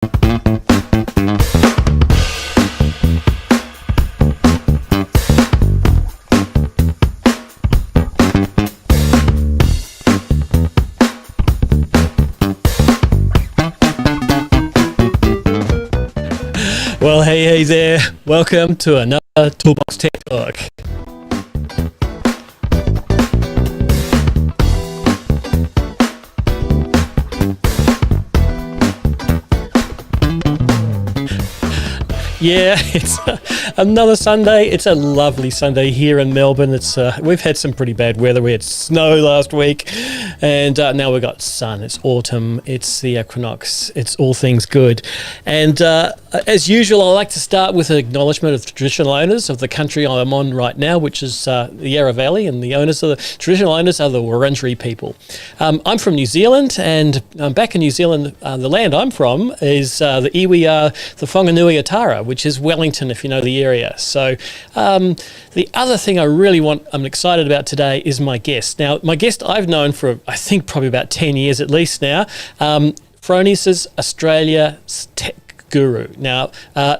Well, hey there. Welcome to another Toolbox TechTalk. Yeah, it's another Sunday. It's a lovely Sunday here in Melbourne. We've had some pretty bad weather. We had snow last week, and now we've got sun. It's autumn. It's the equinox. It's all things good. And as usual, I like to start with an acknowledgement of the traditional owners of the country I'm on right now, which is the Yarra Valley, and the traditional owners are the Wurundjeri people. I'm from New Zealand, and back in New Zealand, the land I'm from is the iwi, the Whanganui Atara, which is Wellington, if you know the area. So the other thing I'm excited about today is my guest. Now, my guest I've known for, I think, probably about 10 years at least now. Fronius Australia's tech guru. Now,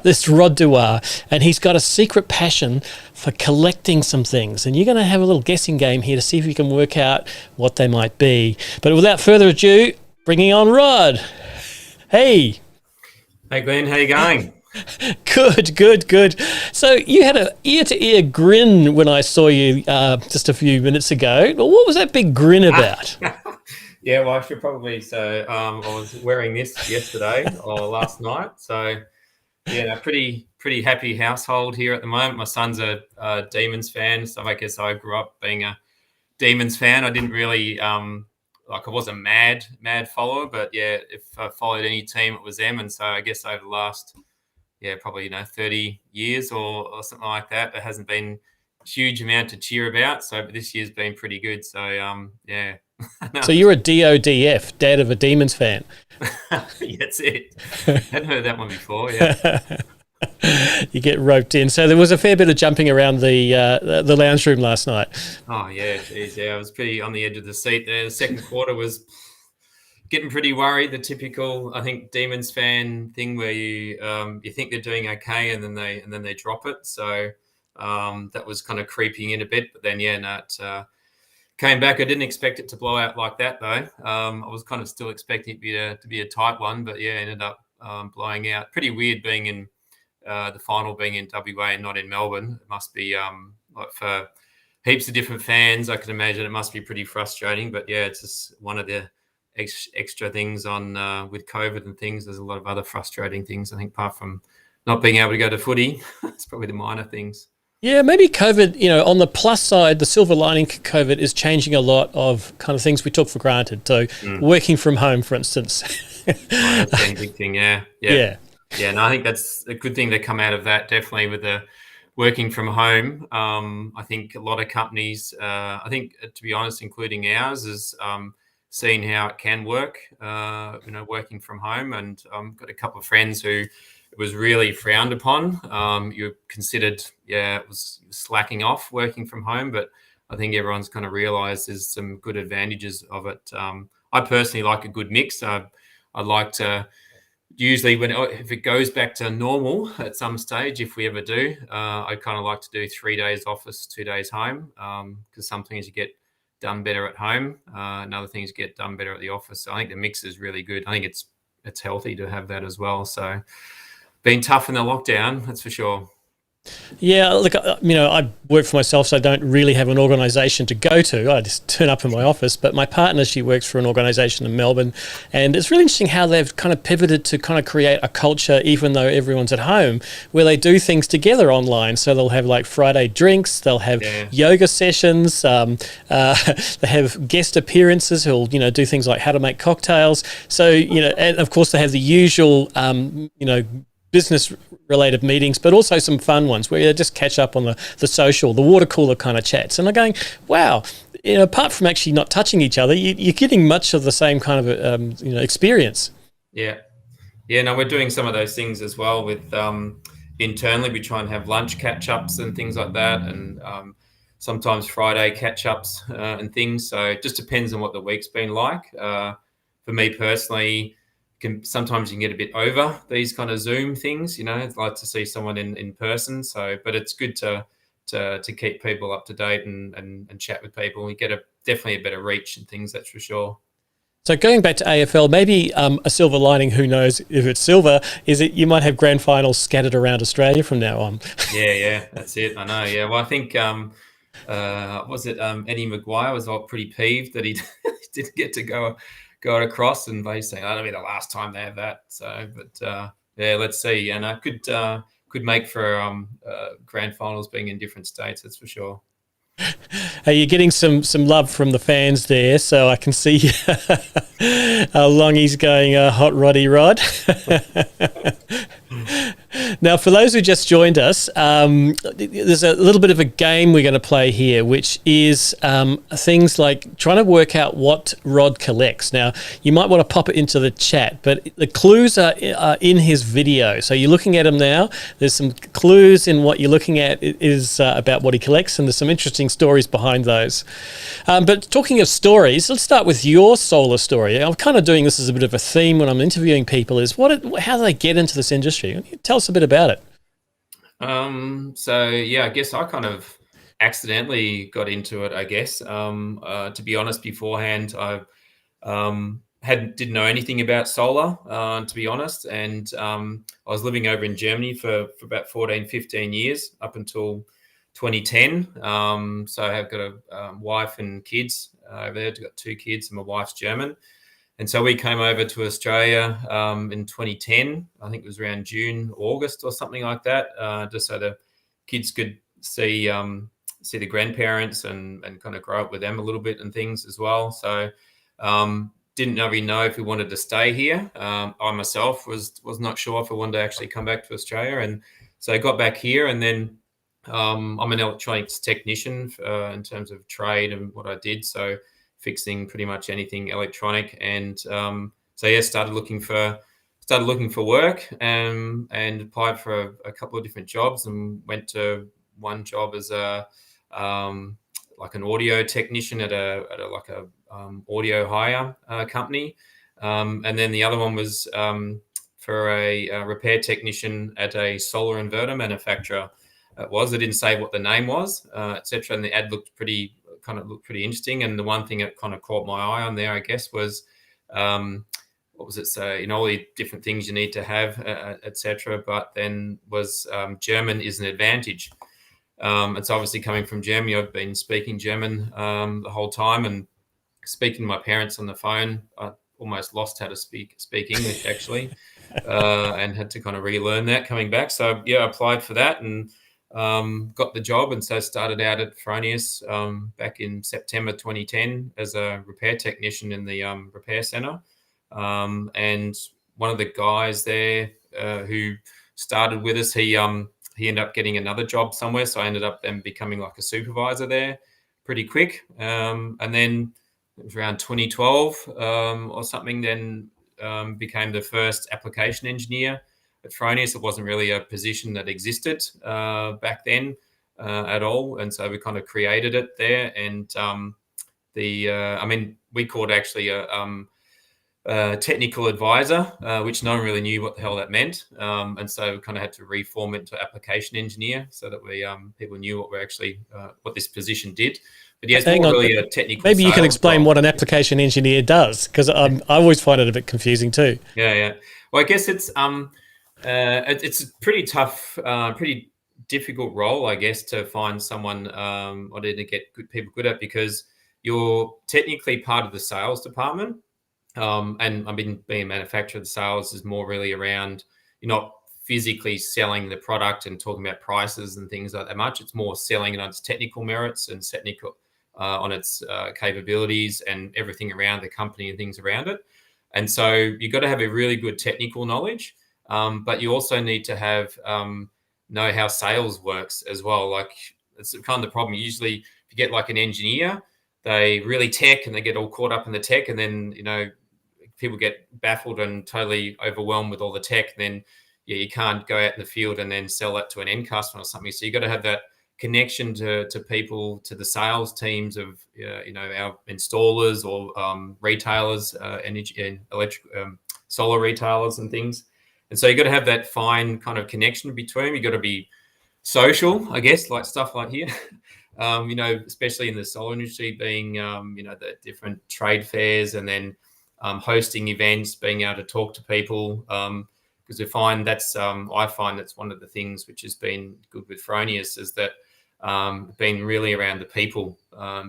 this Rod Dewar, and he's got a secret passion for collecting some things. And you're going to have a little guessing game here to see if you can work out what they might be. But without further ado, bringing on Rod. Hey. Hey, Glenn. How you going? Good. So you had an ear-to-ear grin when I saw you just a few minutes ago. Well, what was that big grin about? Yeah, well, I should probably. So I was wearing this yesterday or last night. So yeah, a pretty happy household here at the moment. My son's a Demons fan, so I guess I grew up being a Demons fan. I didn't really I wasn't mad follower, but yeah, if I followed any team, it was them. And so I guess over the last probably 30 years or something like that, there hasn't been a huge amount to cheer about. So but this year's been pretty good. So yeah. No. So you're a DODF, dad of a Demons fan. That's it. Hadn't heard that one before. Yeah. You get roped in. So there was a fair bit of jumping around the lounge room last night. Oh yeah, geez, yeah. I was pretty on the edge of the seat there. The second quarter was getting pretty worried. The typical, I think, Demons fan thing where you think they're doing okay and then they drop it. So that was kind of creeping in a bit. But then it came back. I didn't expect it to blow out like that though. I was kind of still expecting it to be a tight one, but yeah, ended up blowing out. Pretty weird being in the final being in WA and not in Melbourne. It must be for heaps of different fans. I can imagine it must be pretty frustrating. But yeah, it's just one of the extra things on with COVID and things. There's a lot of other frustrating things, I think, apart from not being able to go to footy. It's probably the minor things. Yeah, maybe COVID, on the plus side, the silver lining COVID is changing a lot of kind of things we took for granted. So working from home, for instance. That's a big thing, yeah. Yeah, and I think that's a good thing to come out of that, definitely with the working from home. I think a lot of companies, I think, to be honest, including ours, is seeing how it can work, working from home. And I've got a couple of friends who it was really frowned upon. You're considered, it was slacking off working from home, but I think everyone's kind of realised there's some good advantages of it. I personally like a good mix. I'd like to usually if it goes back to normal at some stage, if we ever do, I kind of like to do 3 days office, 2 days home, because some things you get done better at home, and other things get done better at the office. So I think the mix is really good. I think it's healthy to have that as well. So been tough in the lockdown, that's for sure. Yeah, look, I work for myself, so I don't really have an organisation to go to. I just turn up in my office. But my partner, she works for an organisation in Melbourne, and it's really interesting how they've kind of pivoted to kind of create a culture, even though everyone's at home, where they do things together online. So they'll have like Friday drinks, they'll have yoga sessions, they have guest appearances who'll do things like how to make cocktails. So and of course they have the usual business related meetings, but also some fun ones where you just catch up on the social, the water cooler kind of chats. And I'm going, wow, apart from actually not touching each other, you're getting much of the same kind of experience. Yeah. No, we're doing some of those things as well with internally. We try and have lunch catch-ups and things like that, and sometimes Friday catch-ups and things. So it just depends on what the week's been like. For me personally, sometimes you can get a bit over these kind of Zoom things. I'd like to see someone in person. So, but it's good to keep people up to date and chat with people. You get definitely a better reach and things, that's for sure. So going back to AFL, maybe a silver lining, who knows if it's silver, is that you might have grand finals scattered around Australia from now on. Yeah, that's it. I know. Yeah, well, I think was it Eddie Maguire was all pretty peeved that he didn't get to go across, and they say that'll be the last time they have that. So, but yeah, let's see. And I could make for grand finals being in different states. That's for sure. Hey, you're getting some love from the fans there, so I can see how long he's going, hot roddy rod. Now, for those who just joined us, there's a little bit of a game we're going to play here, which is things like trying to work out what Rod collects. Now, you might want to pop it into the chat, but the clues are in his video. So you're looking at him now. There's some clues in what you're looking at is about what he collects, and there's some interesting stories behind those. But talking of stories, let's start with your solar story. I'm kind of doing this as a bit of a theme when I'm interviewing people, is how do they get into this industry? Tell us a bit about it. So yeah, I guess I kind of accidentally got into it, I guess. To be honest, beforehand, I didn't know anything about solar, to be honest. And I was living over in Germany for about 14, 15 years up until 2010. So I have got a wife and kids over there. I've got 2 kids, and my wife's German. And so we came over to Australia in 2010. I think it was around June, August or something like that, just so the kids could see the grandparents and kind of grow up with them a little bit and things as well. So didn't really know if we wanted to stay here. I myself was not sure if I wanted to actually come back to Australia. And so I got back here, and then I'm an electronics technician in terms of trade and what I did. So fixing pretty much anything electronic, and so yeah, started looking for work, and applied for a couple of different jobs, and went to one job as a like an audio technician at a audio hire company, and then the other one was for a repair technician at a solar inverter manufacturer. I didn't say what the name was, etc. And the ad looked pretty interesting. And the one thing that kind of caught my eye on there, I guess, was what was it? So, all the different things you need to have, etc. But then was German is an advantage. It's obviously coming from Germany. I've been speaking German the whole time, and speaking to my parents on the phone. I almost lost how to speak English actually, and had to kind of relearn that coming back. So yeah, I applied for that and got the job, and so started out at Fronius back in September 2010 as a repair technician in the repair center. And one of the guys there who started with us, he ended up getting another job somewhere, so I ended up then becoming like a supervisor there pretty quick. And then it was around 2012 or something, then became the first application engineer at Fronius. It wasn't really a position that existed back then at all, and so we kind of created it there. And we called it actually a technical advisor, which no one really knew what the hell that meant, and so we kind of had to reform it to application engineer so that we people knew what we're actually what this position did. But yeah, it's more really a technical. Maybe you can explain what an application engineer does, because I always find it a bit confusing too. Yeah. Well, I guess it's a pretty tough, pretty difficult role, I guess, to find someone or to get good people good at, because you're technically part of the sales department. And I mean, being a manufacturer, the sales is more really around, you're not physically selling the product and talking about prices and things like that much. It's more selling it on its technical merits and technical on its capabilities and everything around the company and things around it. And so you've got to have a really good technical knowledge, but you also need to have know how sales works as well. Like, it's kind of the problem. Usually if you get like an engineer, they really tech and they get all caught up in the tech, and then, people get baffled and totally overwhelmed with all the tech. Then you can't go out in the field and then sell that to an end customer or something. So you got to have that connection to people, to the sales teams of our installers or retailers, energy and electric solar retailers and things. And so you got to have that fine kind of connection between. You got to be social, I guess, like stuff like here. Especially in the solar industry, being the different trade fairs, and then hosting events, being able to talk to people. Because I find that's one of the things which has been good with Fronius, is that being really around the people,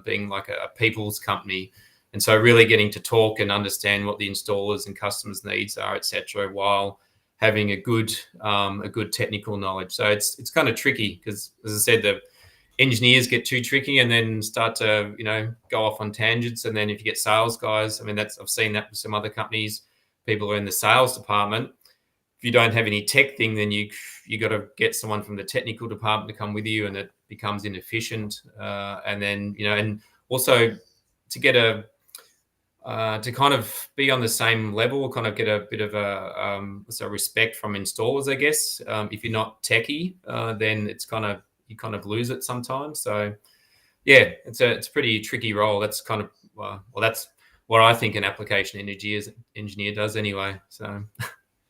being like a people's company. And so really getting to talk and understand what the installers and customers' needs are, etc., while having a good technical knowledge. So it's kind of tricky because, as I said, the engineers get too tricky and then start to go off on tangents. And then if you get sales guys, I've seen that with some other companies. People are in the sales department. If you don't have any tech thing, then you got to get someone from the technical department to come with you, and it becomes inefficient. And then and also to get to kind of be on the same level, kind of get a bit of a respect from installers, I guess. If you're not techie, then it's you kind of lose it sometimes. So yeah, it's a pretty tricky role. That's kind of that's what I think an application engineer does anyway. So.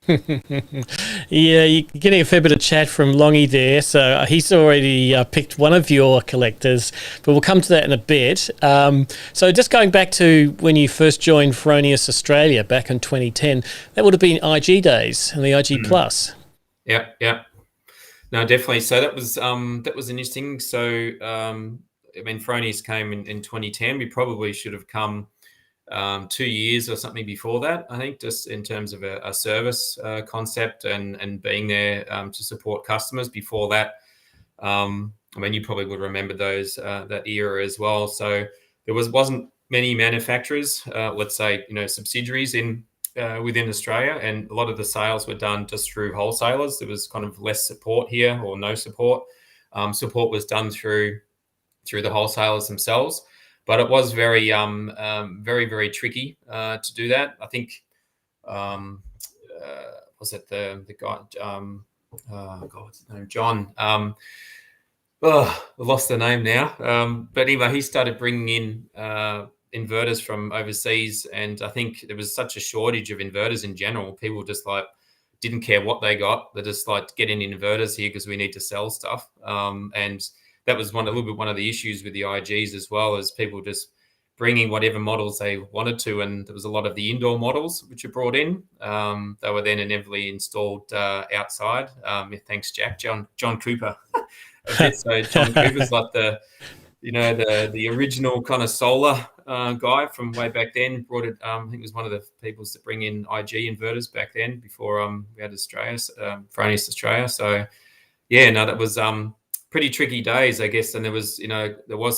Yeah, you're getting a fair bit of chat from Longy there. So he's already picked one of your collectors, but we'll come to that in a bit. So just going back to when you first joined Fronius Australia back in 2010, that would have been IG days and the IG Plus. Yeah. No, definitely. So that was interesting. So Fronius came in 2010. We probably should have come 2 years or something before that, I think, just in terms of a service concept and being there to support customers. Before that, you probably would remember those that era as well. So there wasn't many manufacturers, let's say, subsidiaries within Australia, and a lot of the sales were done just through wholesalers. There was kind of less support here, or no support. Support was done through the wholesalers themselves. But it was very, very, very tricky to do that. I think, was it the guy? What's his name? John. I lost the name now. But anyway, he started bringing in inverters from overseas, and I think there was such a shortage of inverters in general. People just didn't care what they got. They just get in inverters here because we need to sell stuff. And that was one of the issues with the IGs as well, as people just bringing whatever models they wanted to. And there was a lot of the indoor models which were brought in. They were then inevitably installed outside. Thanks, Jack. John Cooper. So John Cooper's like the original kind of solar guy from way back then. Brought it. I think it was one of the people to bring in IG inverters back then, before we had Fronius Australia. So yeah, no, that was pretty tricky days, I guess. And there was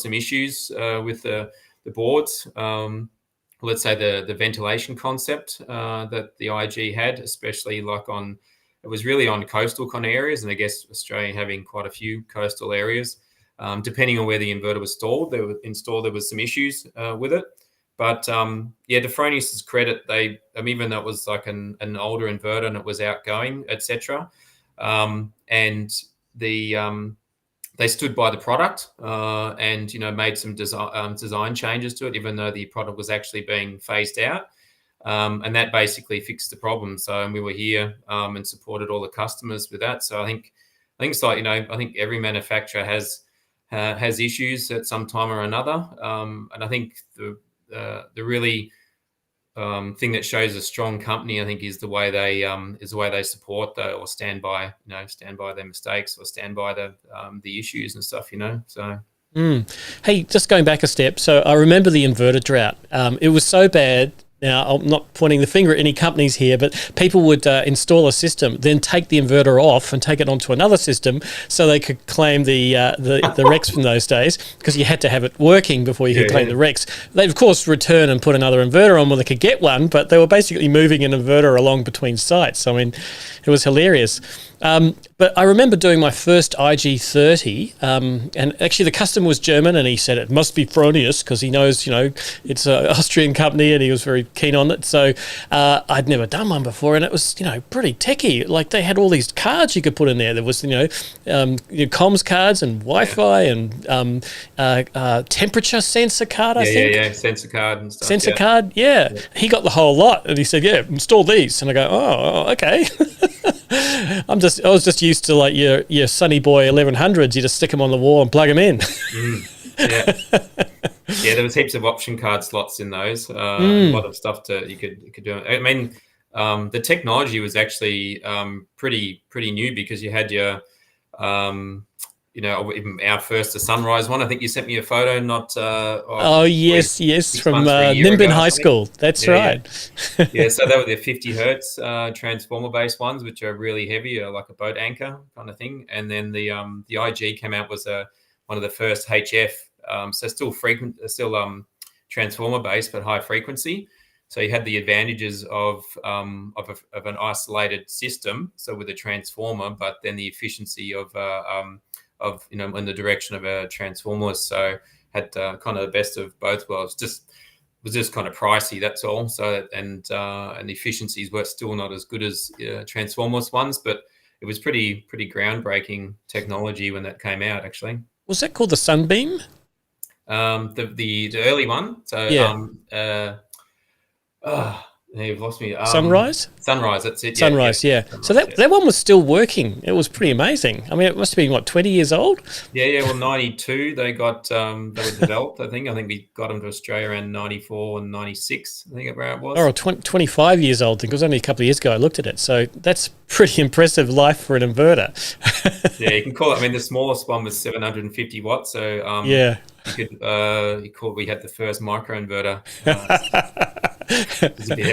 some issues with the boards. Let's say the ventilation concept that the IG had, especially it was really on coastal kind of areas, and I guess Australia having quite a few coastal areas. Depending on where the inverter was installed, there was some issues with it. But to Fronius's credit, even though it was like an older inverter and it was outgoing, etc., and they stood by the product and made some design changes to it, even though the product was actually being phased out, and that basically fixed the problem. So we were here and supported all the customers with that. So I think it's I think every manufacturer has issues at some time or another, and I think the really thing that shows a strong company, I think, is the way they support or stand by their mistakes, or stand by the issues and stuff. So. Hey, just going back a step. So I remember the inverter drought. It was so bad. Now, I'm not pointing the finger at any companies here, but people would install a system, then take the inverter off and take it onto another system so they could claim the RECs from those days, because you had to have it working before you could claim the RECs. They'd, of course, return and put another inverter on where they could get one, but they were basically moving an inverter along between sites. I mean, it was hilarious. But But I remember doing my first IG30, and actually the customer was German, and he said it must be Fronius because he knows, it's an Austrian company, and he was very keen on it. So I'd never done one before, and it was, pretty techie. Like they had all these cards you could put in there. There was, comms cards and Wi-Fi and temperature sensor card, I think. Yeah, sensor card and stuff. Sensor card, yeah. He got the whole lot, and he said, "Yeah, install these." And I go, "Oh, okay." I was just used to like your Sunny Boy 1100s. You just stick them on the wall and plug them in. Yeah, yeah. There was heaps of option card slots in those. A lot of stuff you could do. I mean, the technology was actually pretty new because you had your even our first Sunrise one. I think you sent me a photo. Yes, from Nimbin High School. That's right. Yeah, so they were the 50 hertz transformer based ones, which are really heavy, like a boat anchor kind of thing. And then the IG came out was one of the first HF, so still transformer based but high frequency. So you had the advantages of an isolated system, so with a transformer, but then the efficiency of in the direction of a transformer. So had kind of the best of both worlds. Was just kind of pricey, that's all. So and the efficiencies were still not as good as transformers ones, but it was pretty groundbreaking technology when that came out. Actually, was that called the Sunbeam? The early one. So yeah. You've lost me. Sunrise? Sunrise, that's it. Sunrise, yeah. Sunrise, so that one was still working. It was pretty amazing. I mean, it must have been, 20 years old? Yeah. Well, 92, they were developed, I think. I think we got them to Australia around 94 and 96, I think where it was. Or 25 years old. I think it was only a couple of years ago I looked at it. So that's pretty impressive life for an inverter. Yeah, you can call it. I mean, the smallest one was 750 watts. So yeah. We had the first microinverter.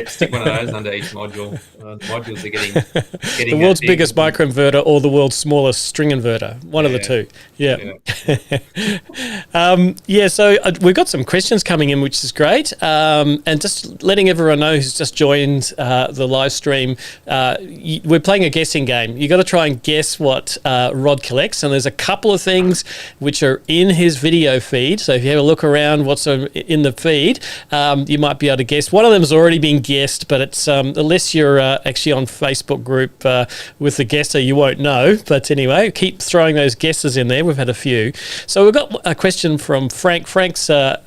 Stick one of those under each module. The modules are getting the world's biggest microinverter or the world's smallest string inverter. One of the two. Yeah. So we've got some questions coming in, which is great. And just letting everyone know who's just joined the live stream, we're playing a guessing game. You got to try and guess what Rod collects, and there's a couple of things which are in his video feed. So if you have a look around what's in the feed, you might be able to guess. One of them has already been guessed, but it's unless you're actually on Facebook group with the guesser, you won't know. But anyway, keep throwing those guesses in there. We've had a few. So we've got a question from Frank. Frank's a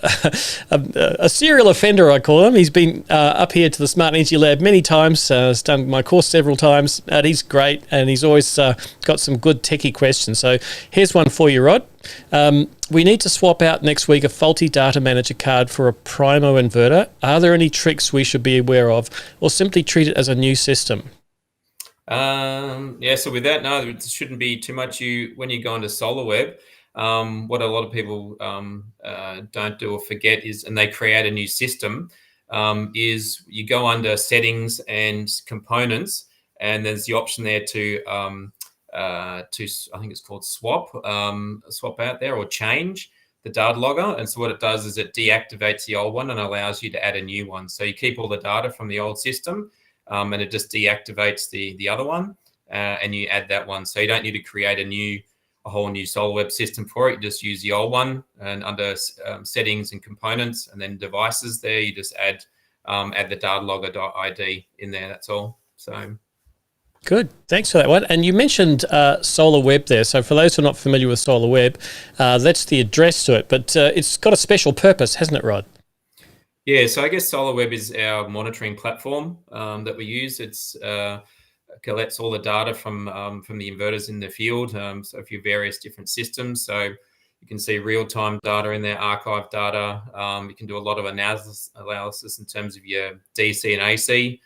serial offender, I call him. He's been up here to the Smart Energy Lab many times, has done my course several times, and he's great, and he's always got some good techie questions. So here's one for you, Rod. We need to swap out next week a faulty data manager card for a Primo inverter. Are there any tricks we should be aware of, or simply treat it as a new system? So with that, no, there shouldn't be too much. When you go into SolarWeb, what a lot of people don't do or forget is, and they create a new system, is you go under settings and components, and there's the option there to I think it's called swap out there, or change the data logger. And so what it does is it deactivates the old one and allows you to add a new one. So you keep all the data from the old system, and it just deactivates the other one, and you add that one. So you don't need to create a whole new SolarWeb system for it. You just use the old one, and under settings and components, and then devices there, you just add the data logger.id in there. That's all. So. Good. Thanks for that one. And you mentioned SolarWeb there. So for those who are not familiar with SolarWeb, that's the address to it. But it's got a special purpose, hasn't it, Rod? Yeah. So I guess SolarWeb is our monitoring platform that we use. It's collects all the data from the inverters in the field. So for your various different systems. So you can see real-time data in there, archive data. You can do a lot of analysis in terms of your DC and AC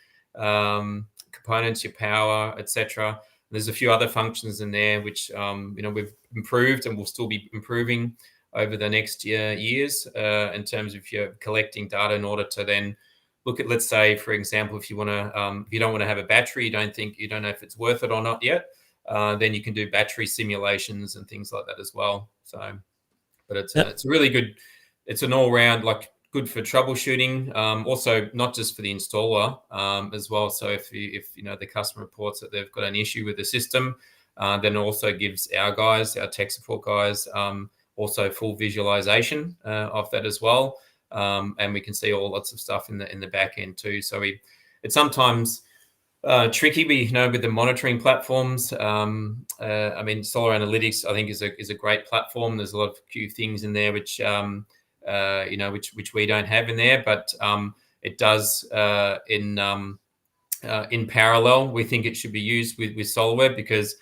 components, your power, etc. There's a few other functions in there which we've improved and will still be improving over the next years in terms of your collecting data in order to then look at, let's say, for example, if you want to, if you don't want to have a battery, you don't know if it's worth it or not yet, then you can do battery simulations and things like that as well. So, but it's really good. It's an all-round like good for troubleshooting, also not just for the installer as well. So if the customer reports that they've got an issue with the system, Then it also gives our guys, our tech support guys, also full visualization of that as well. And we can see all lots of stuff in the back end too. So it's sometimes tricky, with the monitoring platforms. I mean, Solar Analytics, I think, is a great platform. There's a lot of few things in there which which we don't have in there, but it does in parallel. We think it should be used with SolarWeb, because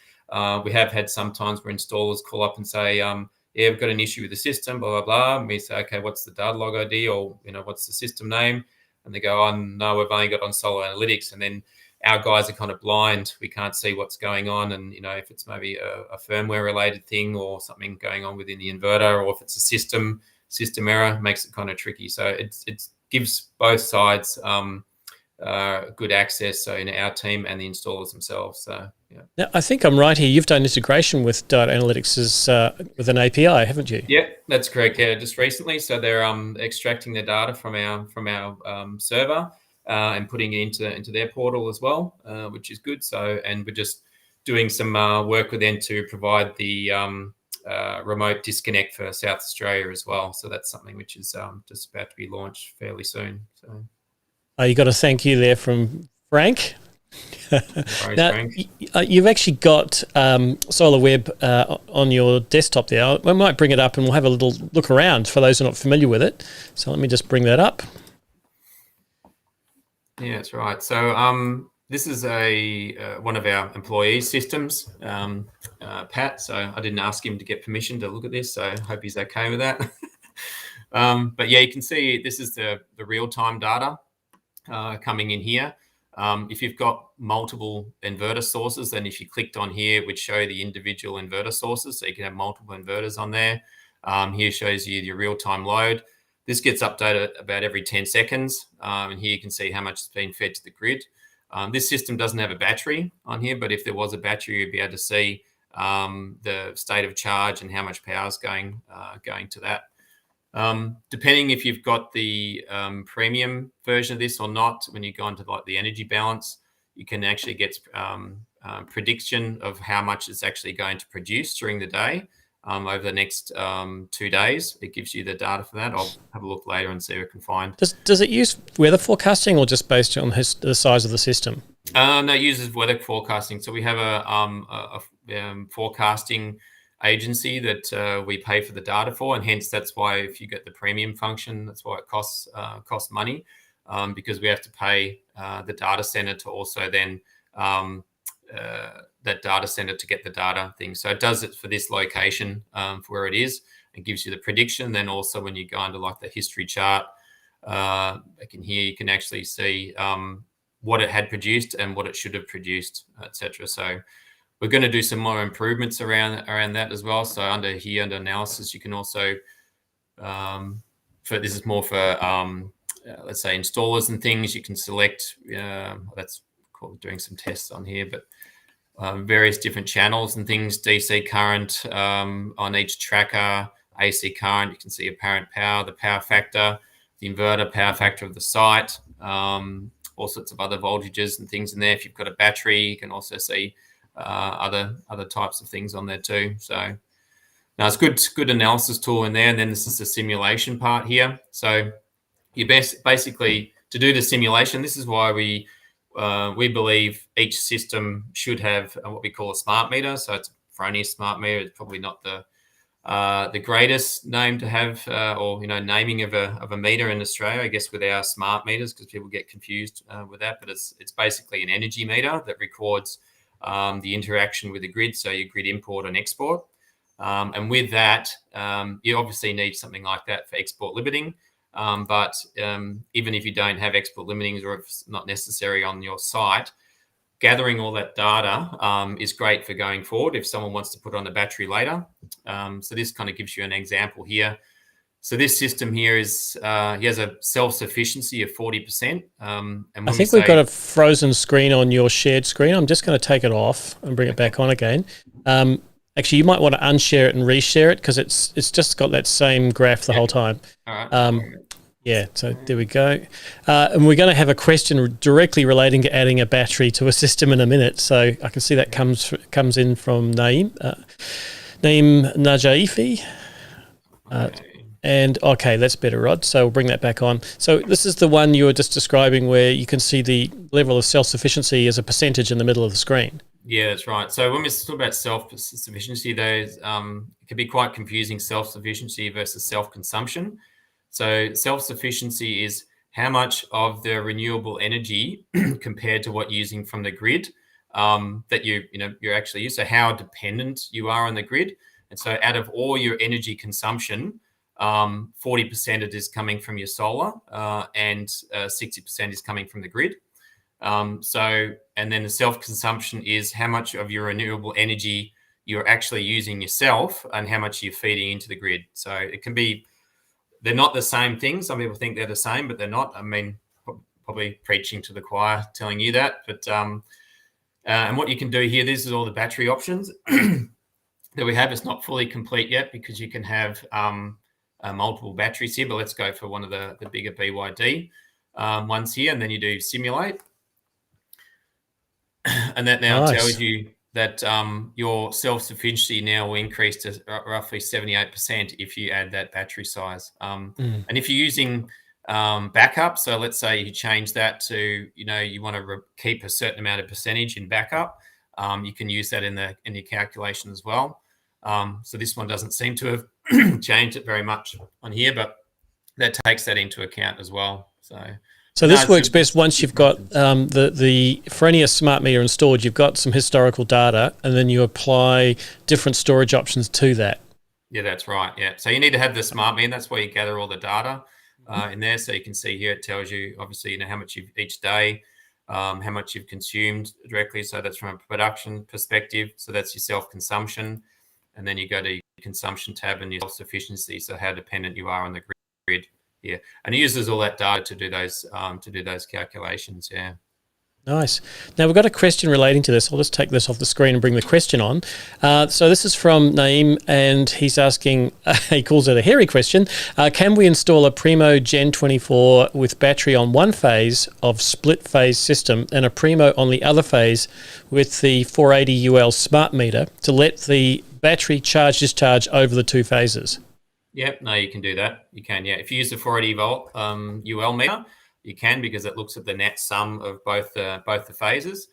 we have had some times where installers call up and say, yeah, we've got an issue with the system, blah, blah, blah. And we say, okay, what's the data log ID, or, what's the system name? And they go, oh, no, we've only got on Solar Analytics. And then our guys are kind of blind. We can't see what's going on. And, if it's maybe a firmware related thing or something going on within the inverter, or if it's a system error, makes it kind of tricky. So it gives both sides good access, so our team and the installers themselves. So yeah. Now, I think I'm right here. You've done integration with data analytics with an API, haven't you? Yeah, that's correct. Yeah, just recently. So they're extracting the data from our server and putting it into their portal as well, which is good. So, and we're just doing some work with them to provide the remote disconnect for South Australia as well. So that's something which is just about to be launched fairly soon. So. You got a thank you there from Frank. Sorry, now, Frank. You've actually got SolarWeb on your desktop there. We might bring it up and we'll have a little look around for those who are not familiar with it. So let me just bring that up. Yeah, that's right. So this is one of our employee systems, Pat. So I didn't ask him to get permission to look at this, so I hope he's okay with that. But yeah, you can see this is the real-time data coming in here. If you've got multiple inverter sources, then if you clicked on here, it would show the individual inverter sources. So you can have multiple inverters on there. Here shows you your real-time load. This gets updated about every 10 seconds. And here you can see how much is being fed to the grid. This system doesn't have a battery on here, but if there was a battery, you'd be able to see the state of charge and how much power is going to that. Depending if you've got the premium version of this or not, when you go into like the energy balance, you can actually get prediction of how much it's actually going to produce during the day over the next 2 days. It gives you the data for that. I'll have a look later and see what I can find. Does it use weather forecasting or just based on the size of the system? No, it uses weather forecasting. So we have a forecasting agency that we pay for the data for, and hence that's why if you get the premium function, that's why it costs money, because we have to pay the data center to also then that data center to get the data thing. So it does it for this location for where it is. It gives you the prediction. Then also when you go into like the history chart, like in here, you can actually see what it had produced and what it should have produced, etc. So we're going to do some more improvements around that as well. So under analysis, you can also, this is more for, let's say, installers and things. You can select, that's called doing some tests on here, but various different channels and things, DC current on each tracker, AC current, you can see apparent power, the power factor, the inverter power factor of the site, all sorts of other voltages and things in there. If you've got a battery, you can also see other types of things on there too. So now it's good analysis tool in there. And then this is the simulation part here. So you basically to do the simulation, this is why we believe each system should have what we call a smart meter. So it's a Fronius smart meter. It's probably not the greatest name to have, or naming of a meter in Australia, I guess, with our smart meters, because people get confused with that. But it's basically an energy meter that records the interaction with the grid, so your grid import and export. And with that, you obviously need something like that for export limiting. But even if you don't have export limitings, or if it's not necessary on your site, gathering all that data is great for going forward if someone wants to put on a battery later. So this kind of gives you an example here. So this system here is, he has a self-sufficiency of 40%. And I think we've got a frozen screen on your shared screen. I'm just going to take it off and bring it back on again. Actually, you might want to unshare it and reshare it, because it's just got that same graph the whole time. All right. Yeah, so there we go. And we're going to have a question directly relating to adding a battery to a system in a minute. So I can see that comes in from Naeem Najaifi. And okay, that's better, Rod. So we'll bring that back on. So this is the one you were just describing where you can see the level of self-sufficiency as a percentage in the middle of the screen. Yeah, that's right. So when we talk about self-sufficiency, it can be quite confusing, self-sufficiency versus self-consumption. So self-sufficiency is how much of the renewable energy compared to what you're using from the grid that you're actually using. So how dependent you are on the grid. And so out of all your energy consumption, 40% it is coming from your solar and 60% is coming from the grid. And then the self-consumption is how much of your renewable energy you're actually using yourself and how much you're feeding into the grid. So it can be, they're not the same thing. Some people think they're the same, but they're not. I mean, probably preaching to the choir, telling you that. But and what you can do here, this is all the battery options that we have. It's not fully complete yet because you can have multiple batteries here, but let's go for one of the bigger BYD ones here, and then you do simulate. And that now tells you that your self-sufficiency now will increase to roughly 78% if you add that battery size. And if you're using backup, so let's say you change that to, you want to keep a certain amount of percentage in backup, you can use that in your calculation as well. So this one doesn't seem to have changed it very much on here, but that takes that into account as well. So this works best once you've got the Fronius smart meter installed. You've got some historical data, and then you apply different storage options to that. Yeah, that's right. Yeah, so you need to have the smart meter. That's where you gather all the data in there. So you can see here it tells you obviously how much you've each day, how much you've consumed directly. So that's from a production perspective. So that's your self-consumption, and then you go to your consumption tab and your self-sufficiency. So how dependent you are on the grid. Yeah, and it uses all that data to do those calculations. Yeah. Nice. Now we've got a question relating to this. I'll just take this off the screen and bring the question on. So this is from Naeem, and he's asking, he calls it a hairy question. Can we install a Primo Gen 24 with battery on one phase of split phase system and a Primo on the other phase with the 480 UL smart meter to let the battery charge-discharge over the two phases? Yep, no, you can do that. You can, yeah. If you use the 480 volt UL meter, you can, because it looks at the net sum of both the phases.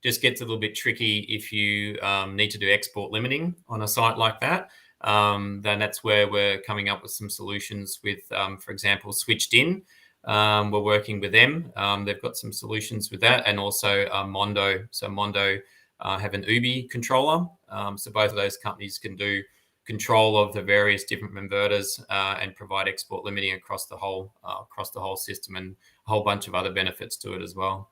Just gets a little bit tricky if you need to do export limiting on a site like that. Then that's where we're coming up with some solutions with, for example, Switched In. We're working with them. They've got some solutions with that, and also Mondo. So Mondo have an UBI controller. So both of those companies can do control of the various different inverters and provide export limiting across the whole system, and a whole bunch of other benefits to it as well.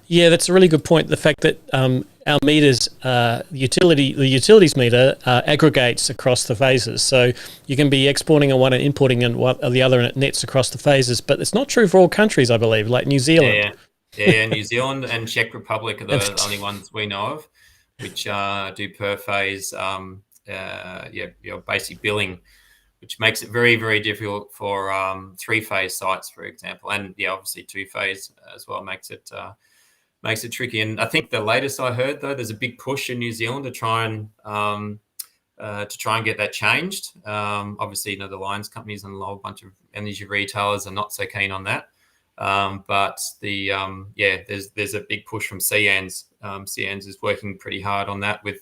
Yeah, that's a really good point. The fact that our meters, the utilities meter aggregates across the phases. So you can be exporting on one and importing on the other, and it nets across the phases. But it's not true for all countries, I believe, like New Zealand. Yeah, New Zealand and Czech Republic are the only ones we know of, which do per phase. Basic billing, which makes it very, very difficult for three-phase sites, for example, and obviously two-phase as well makes it tricky. And I think the latest I heard, though, there's a big push in New Zealand to try and get that changed. Obviously, the lines companies and a whole bunch of energy retailers are not so keen on that. But there's a big push from CANS. CANS is working pretty hard on that with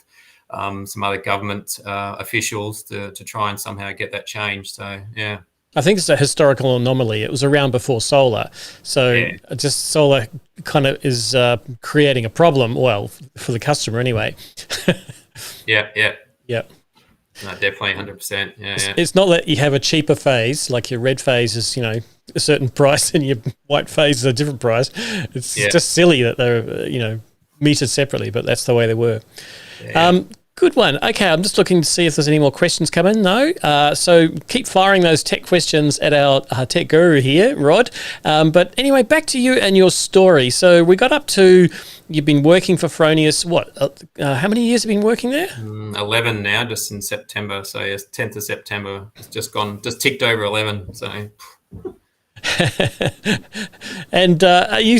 some other government officials to try and somehow get that changed. So, yeah. I think it's a historical anomaly. It was around before solar. So just solar kind of is creating a problem, well, for the customer anyway. Yeah. No, definitely 100%. Yeah. It's not that you have a cheaper phase, like your red phase is, a certain price and your white phase is a different price. It's just silly that they're, metered separately, but that's the way they were. Yeah. Good one. Okay, I'm just looking to see if there's any more questions come in. No. So keep firing those tech questions at our tech guru here, Rod. But anyway, back to you and your story. So we got up to, you've been working for Fronius, how many years have you been working there? 11 now, just in September. So yes, 10th of September. It's just ticked over 11. So And are you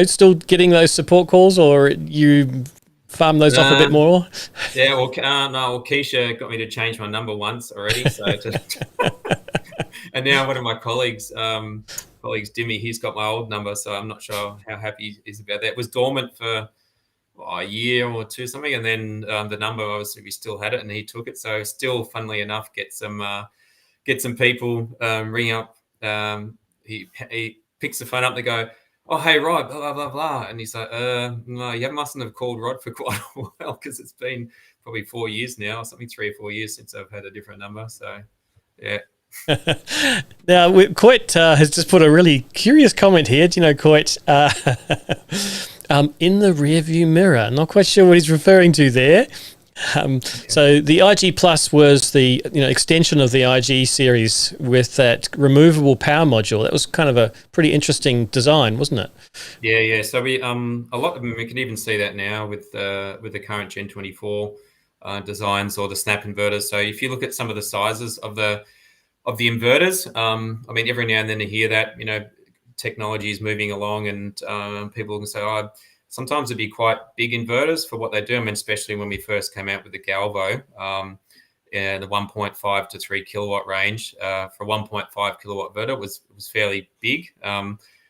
still getting those support calls, or you farm those off a bit more? Yeah, well, Keisha got me to change my number once already. So, and now one of my colleagues, Dimmy, he's got my old number. So I'm not sure how happy he is about that. It was dormant for a year or two, something, and then the number, obviously, we still had it, and he took it. So still, funnily enough, get some people ring up. He picks the phone up. They go, "Oh, hey, Rod, blah, blah, blah, blah." And he's like, "No, you mustn't have called Rod for quite a while, because it's been probably 4 years now, or something, 3 or 4 years since I've had a different number." So, yeah. Now, Coit has just put a really curious comment here. Do you know, Coit, in the rearview mirror? Not quite sure what he's referring to there. So the IG Plus was the extension of the IG series with that removable power module. That was kind of a pretty interesting design, wasn't it? Yeah. So we a lot of them, we can even see that now with the current Gen 24 designs, or the snap inverters. So if you look at some of the sizes of the inverters, I mean, every now and then you hear that technology is moving along, and people can say, "Oh, sometimes it'd be quite big inverters for what they do." I mean, especially when we first came out with the Galvo, the 1.5 to 3 kilowatt range for a 1.5 kilowatt inverter was fairly big.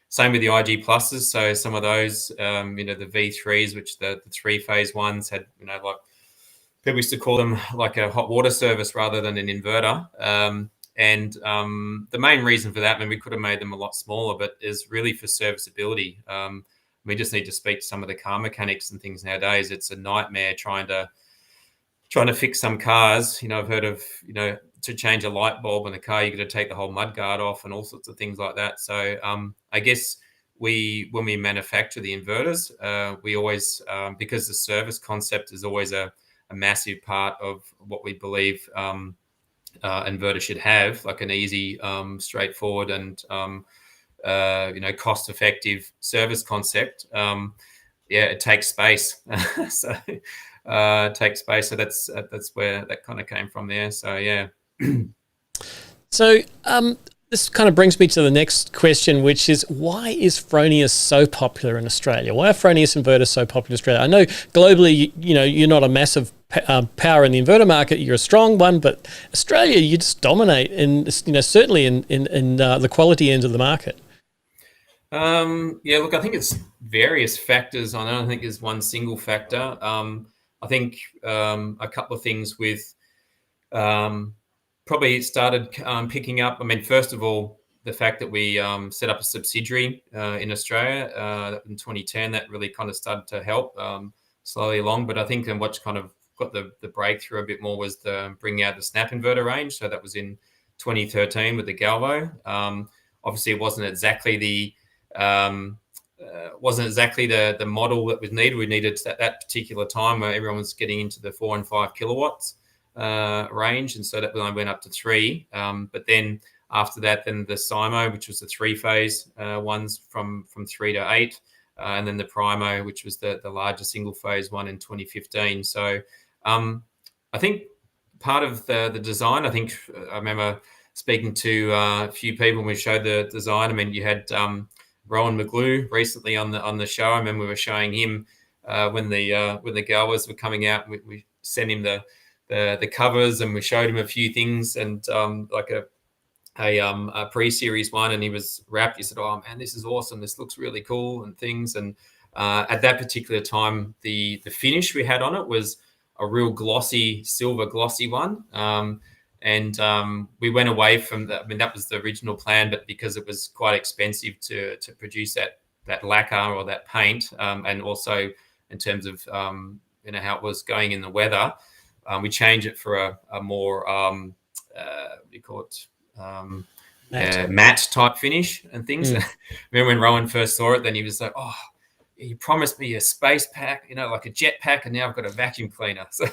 Same with the IG pluses. So some of those, the V3s, which the 3-phase ones had, like people used to call them like a hot water service rather than an inverter. And the main reason for that, I mean, we could have made them a lot smaller, but is really for serviceability. We just need to speak to some of the car mechanics and things nowadays. It's a nightmare trying to fix some cars. I've heard of, to change a light bulb in the car, you got to take the whole mud guard off and all sorts of things like that. So I guess when we manufacture the inverters, we always, because the service concept is always a massive part of what we believe inverter should have, like an easy, straightforward, and cost-effective service concept. It takes space. So it takes space. So that's where that kind of came from there. So yeah. So this kind of brings me to the next question, which is, why is Fronius so popular in Australia? Why are Fronius inverters so popular in Australia? I know globally, you're not a massive power in the inverter market. You're a strong one, but Australia, you just dominate, and certainly in the quality end of the market. Look, I think it's various factors. I don't think there's one single factor. I think a couple of things with probably started picking up. I mean, first of all, the fact that we set up a subsidiary in Australia in 2010, that really kind of started to help slowly along. But I think what's kind of got the breakthrough a bit more was the bringing out the snap inverter range. So that was in 2013 with the Galvo. Obviously, it wasn't exactly the model that was needed. We needed at that particular time where everyone was getting into the 4 and 5 kilowatts range, and so that went up to 3. But then after that, then the Simo, which was the 3-phase ones from 3 to 8, and then the Primo, which was the larger single-phase one in 2015. So I think part of the design, I think I remember speaking to a few people when we showed the design. I mean, you had Rowan McGlue recently on the show. I remember we were showing him when the Galvas were coming out. We sent him the covers, and we showed him a few things, and like a pre-series one, and he was wrapped. He said, "Oh man, this is awesome. This looks really cool," and things. And at that particular time, the finish we had on it was a real glossy, silver glossy one. And we went away from that. I mean, that was the original plan, but because it was quite expensive to produce that lacquer or that paint, and also in terms of how it was going in the weather, we changed it for a more what do you call it, matte type finish and things. Remember when Rowan first saw it, then he was like, "Oh, you promised me a space pack, like a jet pack, and now I've got a vacuum cleaner." So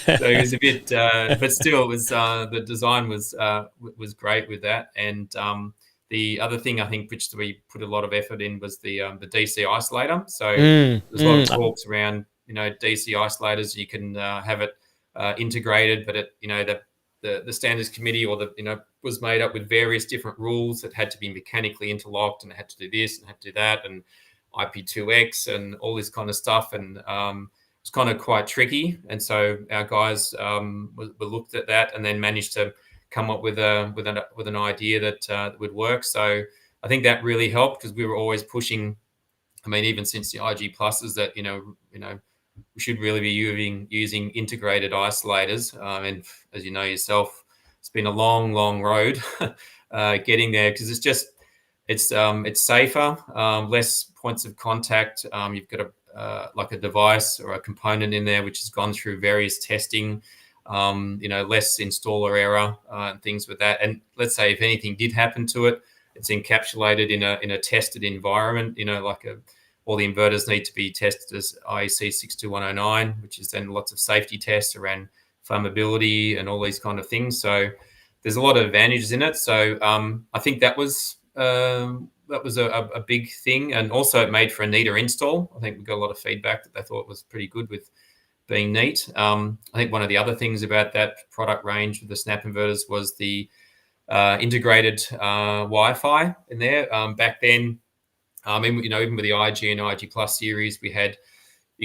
it was a bit, but still, it was the design was great with that. And the other thing I think which we put a lot of effort in was the DC isolator. So there's a lot of talks around DC isolators. You can have it integrated, but the standards committee, or was made up with various different rules that had to be mechanically interlocked, and it had to do this and had to do that, and IP2X and all this kind of stuff, and it's kind of quite tricky. And so our guys were looked at that, and then managed to come up with an idea that would work. So I think that really helped, because we were always pushing. I mean, even since the IG pluses, that we should really be using integrated isolators. And as you know yourself, it's been a long road getting there, because it's safer, less points of contact. You've got like a device or a component in there which has gone through various testing. Less installer error and things with that. And let's say if anything did happen to it, it's encapsulated in a tested environment. All the inverters need to be tested as IEC 62109, which is then lots of safety tests around flammability and all these kind of things. So there's a lot of advantages in it. So I think that was a big thing, and also it made for a neater install. I think we got a lot of feedback that they thought was pretty good with being neat. I think one of the other things about that product range with the Snap inverters was the integrated Wi-Fi in there. Back then, even with the IG and IG Plus series, you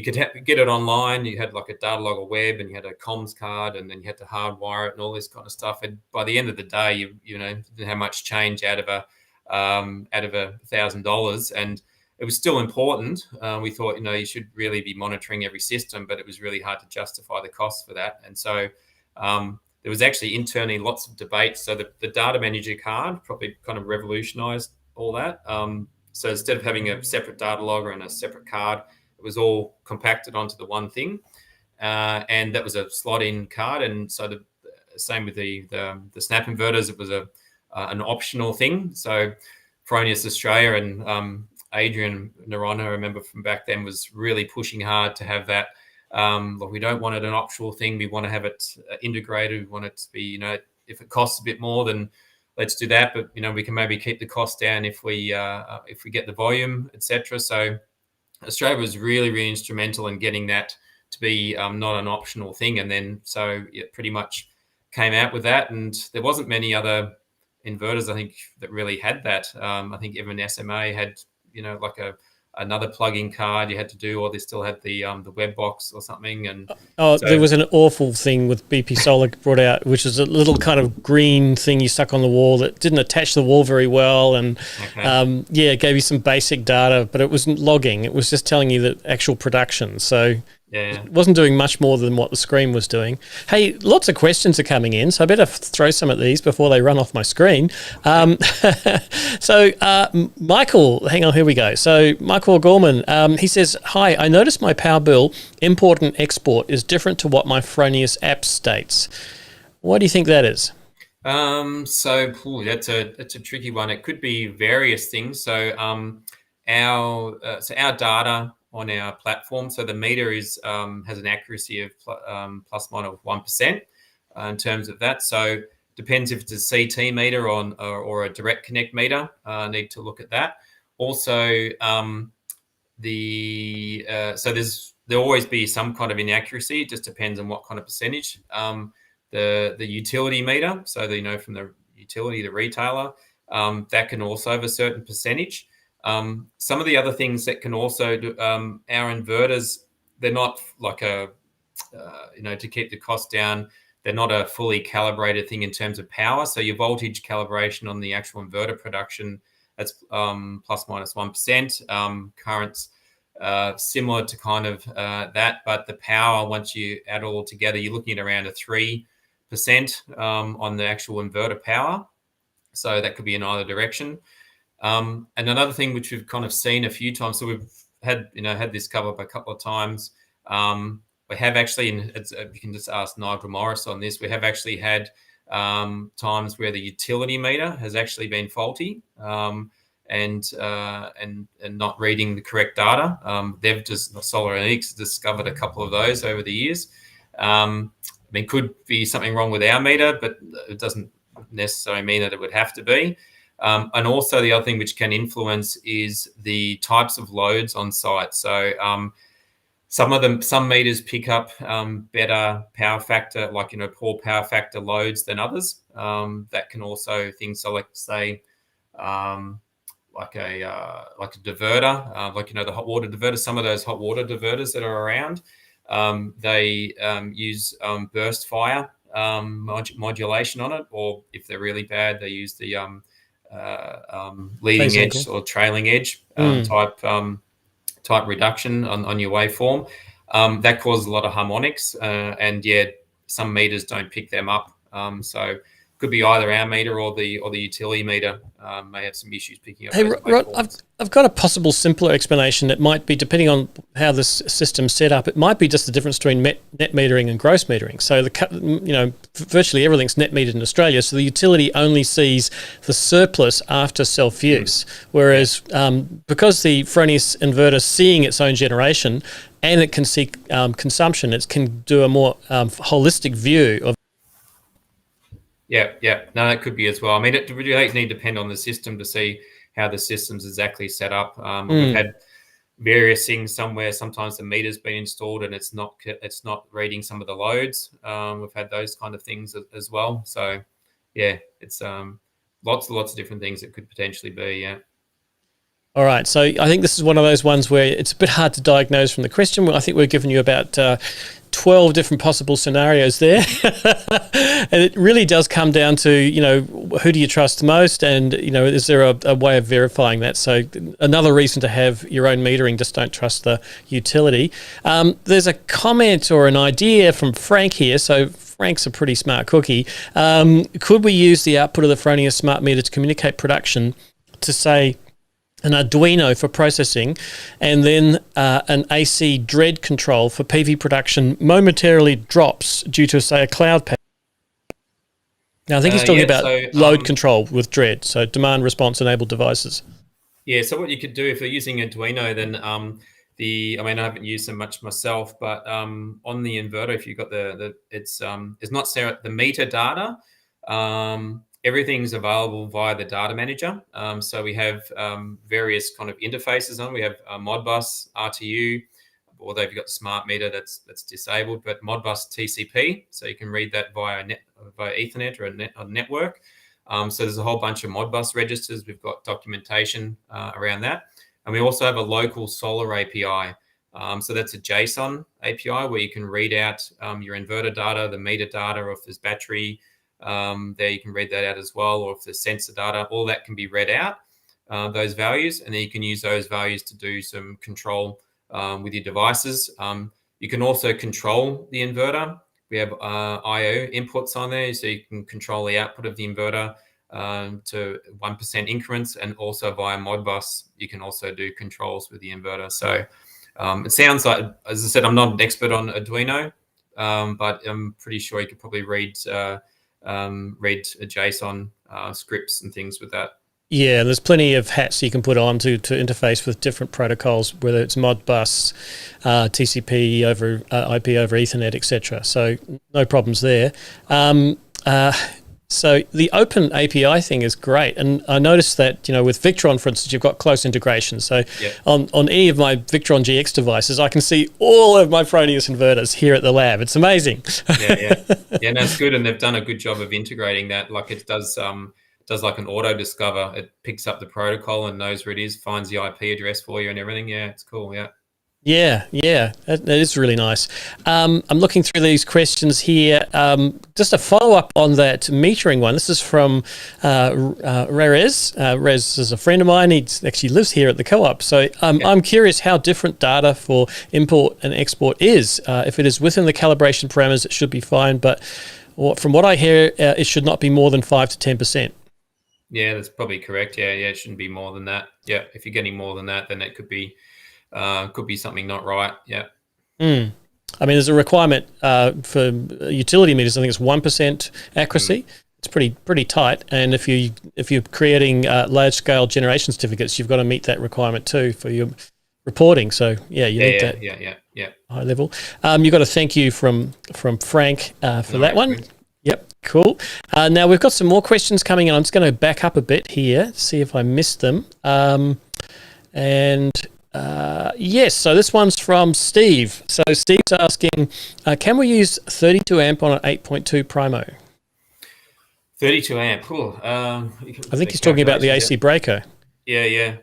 could get it online. You had like a data logger web, and you had a comms card, and then you had to hardwire it and all this kind of stuff. And by the end of the day, you didn't have much change out of $1,000, and it was still important. We thought, you should really be monitoring every system, but it was really hard to justify the cost for that. And so there was actually internally lots of debate. So the data manager card probably kind of revolutionized all that. So instead of having a separate data logger and a separate card, it was all compacted onto the one thing. And that was a slot-in card. And so the same with the Snap inverters, it was an optional thing. So Fronius Australia and Adrian Naron, I remember from back then, was really pushing hard to have that. We don't want it an optional thing. We want to have it integrated. We want it to be, if it costs a bit more, then let's do that. But we can maybe keep the cost down if we get the volume, etc. So Australia was really instrumental in getting that to be not an optional thing. And then so it pretty much came out with that. And there wasn't many other inverters, I think, that really had that. I think even SMA had like another plug-in card you had to do, or they still had the web box or something. And there was an awful thing with BP Solar brought out, which is a little kind of green thing you stuck on the wall that didn't attach to the wall very well, and it gave you some basic data, but it wasn't logging. It was just telling you the actual production. So it wasn't doing much more than what the screen was doing. Hey, lots of questions are coming in, so I better throw some of these before they run off my screen. So Michael, hang on, here we go. So Michael Gorman, he says, "Hi, I noticed my power bill, import and export, is different to what my Fronius app states. What do you think that is?" That's a tricky one. It could be various things. So our data on our platform, so the meter has an accuracy of plus minus 1% in terms of that. So depends if it's a CT meter or a direct connect meter. Need to look at that. Also, there'll always be some kind of inaccuracy. It just depends on what kind of percentage. The utility meter, so from the utility, the retailer, that can also have a certain percentage. Some of the other things that can also do, our inverters, they're not like to keep the cost down, they're not a fully calibrated thing in terms of power. So your voltage calibration on the actual inverter production, that's plus minus 1%. Currents similar to kind of that, but the power, once you add it all together, you're looking at around a 3% on the actual inverter power. So that could be in either direction. And another thing which we've kind of seen a few times, so we've had this covered up a couple of times. We have actually, and you can just ask Nigel Morris on this, we have actually had times where the utility meter has actually been faulty and not reading the correct data. They've just, SolarWeb discovered a couple of those over the years. Could be something wrong with our meter, but it doesn't necessarily mean that it would have to be. And also the other thing which can influence is the types of loads on site. So some meters pick up better power factor, like poor power factor loads than others. That can also things so like say like a diverter, the hot water diverter. Some of those hot water diverters that are around, they use burst fire modulation on it, or if they're really bad, they use the leading edge or trailing edge type reduction on your waveform. That causes a lot of harmonics, and some meters don't pick them up. So could be either our meter or the utility meter may have some issues picking up. Hey, Rod, I've got a possible simpler explanation. It might be, depending on how this system's set up, it might be just the difference between net metering and gross metering. So virtually everything's net metered in Australia, so the utility only sees the surplus after self-use. Whereas because the Fronius inverter seeing its own generation and it can see consumption, it can do a more holistic view of. Yeah. No, that could be as well. I mean, it really need to depend on the system to see how the system's exactly set up. We've had various things somewhere. Sometimes the meter's been installed and it's not reading some of the loads. We've had those kind of things as well. So, it's lots of different things it could potentially be. Yeah. All right. So I think this is one of those ones where it's a bit hard to diagnose from the question. I think we're giving you about 12 different possible scenarios there. And it really does come down to, who do you trust most? And, is there a way of verifying that? So another reason to have your own metering, just don't trust the utility. There's a comment or an idea from Frank here. So Frank's a pretty smart cookie. Could we use the output of the Fronius smart meter to communicate production to, say, an Arduino for processing, and then an AC dread control for PV production momentarily drops due to, say, a cloud pattern? Now, I think he's talking about load control with dread, so demand response enabled devices. Yeah, so what you could do if you're using Arduino, then I haven't used them much myself, but on the inverter, if you've got it's not the meter data. Everything's available via the data manager. So we have various kind of interfaces on. We have Modbus, RTU, although if you've got the smart meter, that's disabled, but Modbus TCP, so you can read that via Ethernet or a network. So there's a whole bunch of Modbus registers. We've got documentation around that. And we also have a local solar API. So that's a JSON API where you can read out your inverter data, the meter data, or if there's battery, there you can read that out as well, or if there's sensor data, all that can be read out, those values, and then you can use those values to do some control with your devices. You can also control the inverter. We have I/O inputs on there, so you can control the output of the inverter to 1% increments, and also via Modbus you can also do controls with the inverter. So it sounds like, as I said, I'm not an expert on Arduino, but I'm pretty sure you could probably read JSON scripts and things with that. Yeah, there's plenty of hats you can put on to interface with different protocols, whether it's Modbus, TCP over IP over Ethernet, etc. So no problems there. So the open API thing is great, and I noticed that with Victron, for instance, you've got close integration. So on any of my Victron GX devices, I can see all of my Fronius inverters here at the lab. It's amazing. Yeah, that's good, and they've done a good job of integrating that. Like it does like an auto discover. It picks up the protocol and knows where it is, finds the IP address for you and everything. Yeah, it's cool. Yeah, that is really nice. I'm looking through these questions here. Just a follow-up on that metering one. This is from Rez. Rez is a friend of mine. He actually lives here at the co-op. So I'm curious how different data for import and export is. If it is within the calibration parameters, it should be fine. But from what I hear, it should not be more than 5 to 10%. Yeah, that's probably correct. Yeah, it shouldn't be more than that. Yeah, if you're getting more than that, then it could be something not right. Yeah. I mean, there's a requirement for utility meters. I think it's 1% accuracy. It's pretty tight. And if you're creating large scale generation certificates, you've got to meet that requirement too for your reporting. So you need that. Yeah. High level. You got a thank you from Frank for that one. Good. Yep, cool. Now we've got some more questions coming in. I'm just going to back up a bit here, see if I missed them. Yes, so this one's from Steve. So Steve's asking, can we use 32 amp on an 8.2 Primo? 32 amp. Cool. I think he's talking about the AC breaker. Yeah.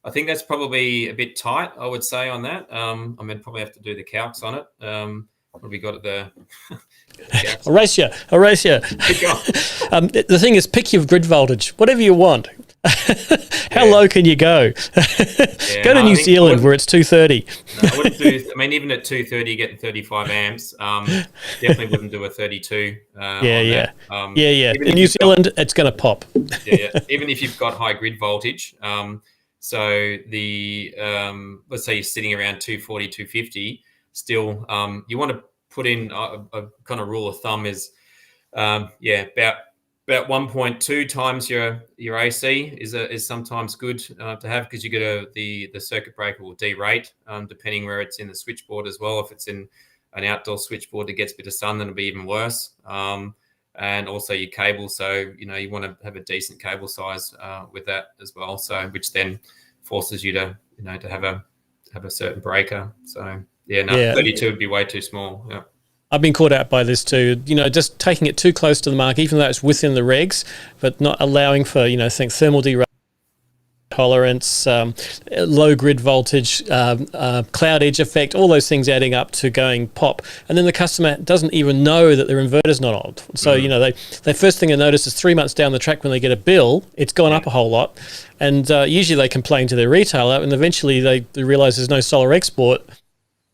I think that's probably a bit tight, I would say, on that. I mean, probably have to do the calcs on it. What have we got at the... Erasure. The thing is, pick your grid voltage, whatever you want. How low can you go? Go to New Zealand where it's 230. No, I wouldn't do. I mean, even at 230, getting 35 amps, definitely wouldn't do a 32. Yeah. In New Zealand, it's going to pop. Even if you've got high grid voltage, so the let's say you're sitting around 240, 250, still, you want to put in a kind of rule of thumb is, about 1.2 times your AC is sometimes good to have, because you get the circuit breaker will derate depending where it's in the switchboard as well. If it's in an outdoor switchboard that gets a bit of sun, then it'll be even worse. And also your cable, so you want to have a decent cable size with that as well. So which then forces you to to have a certain breaker. So 32 would be way too small. Yeah. I've been caught out by this too, just taking it too close to the mark, even though it's within the regs, but not allowing for, think thermal derate tolerance, low grid voltage, cloud edge effect, all those things adding up to going pop. And then the customer doesn't even know that their inverter's not on. So, they first thing they notice is 3 months down the track when they get a bill, it's gone up a whole lot. And usually they complain to their retailer, and eventually they realize there's no solar export.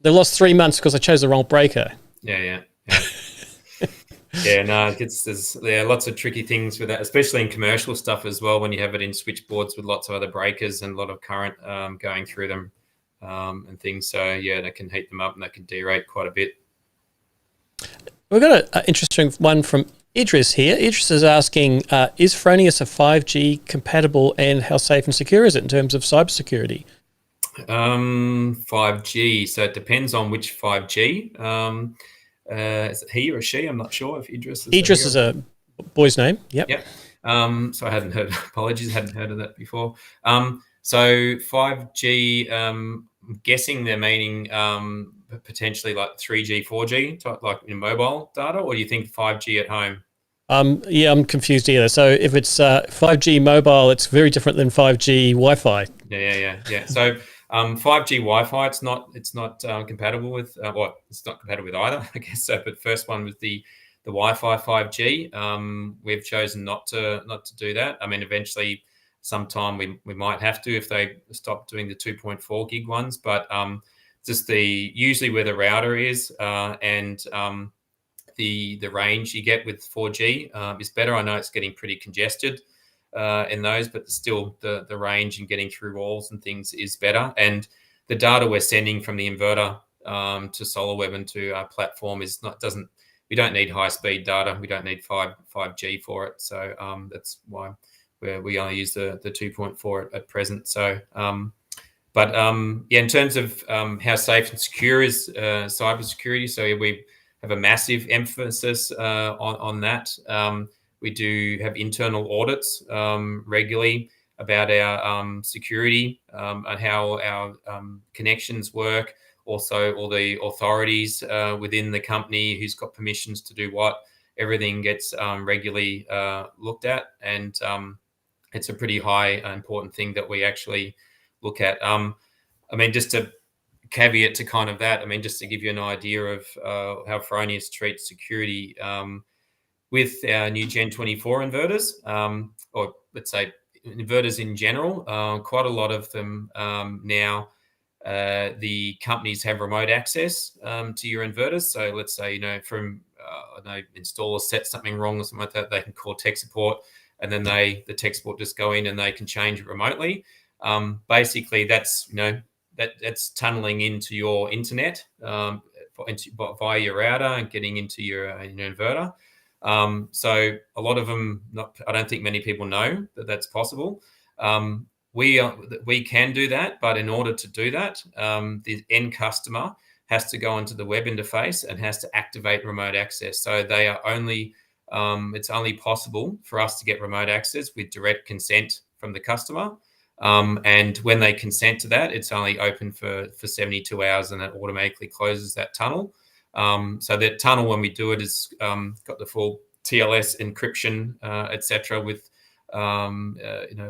They've lost 3 months because they chose the wrong breaker. Yeah. There's lots of tricky things with that, especially in commercial stuff as well, when you have it in switchboards with lots of other breakers and a lot of current going through them and things. So that can heat them up and that can derate quite a bit. We've got an interesting one from Idris here. Idris is asking, is Fronius a 5G compatible, and how safe and secure is it in terms of cybersecurity? 5G. So it depends on which 5G. Is it he or she? I'm not sure if Idris is. Idris is a boy's name. Yep. So I hadn't heard. Apologies, hadn't heard of that before. So 5G. I'm guessing they're meaning potentially like 3G, 4G, type, like in mobile data, or do you think 5G at home? I'm confused either. So if it's 5G mobile, it's very different than 5G Wi-Fi. Yeah. So 5G Wi-Fi, it's not compatible with. It's not compatible with either, I guess. So, but first one was the Wi-Fi 5G. We've chosen not to do that. I mean, eventually, sometime we might have to if they stop doing the 2.4 gig ones. But just usually where the router is and the range you get with 4G is better. I know it's getting pretty congested in those, but still the range and getting through walls and things is better. And the data we're sending from the inverter to SolarWeb and to our platform we don't need high speed data. We don't need 5G for it. So that's why we only use the 2.4 at present. So, in terms of how safe and secure is cybersecurity, so we have a massive emphasis on that. We do have internal audits regularly about our security and how our connections work. Also, all the authorities within the company who's got permissions to do what, everything gets regularly looked at. And it's a pretty high important thing that we actually look at. I mean, just to caveat to kind of that, I mean, just to give you an idea of how Fronius treats security with our new Gen 24 inverters, or let's say inverters in general, quite a lot of them now, the companies have remote access to your inverters. So let's say, from, installers set something wrong or something like that, they can call tech support, and then the tech support just go in and they can change it remotely. Basically, that's, that's tunneling into your internet via your router and getting into your inverter. So a lot of them, I don't think many people know that that's possible. We can do that, but in order to do that, the end customer has to go into the web interface and has to activate remote access. So they are only, it's only possible for us to get remote access with direct consent from the customer. And when they consent to that, it's only open for 72 hours, and it automatically closes that tunnel. So that tunnel, when we do it, is got the full TLS encryption, etc., with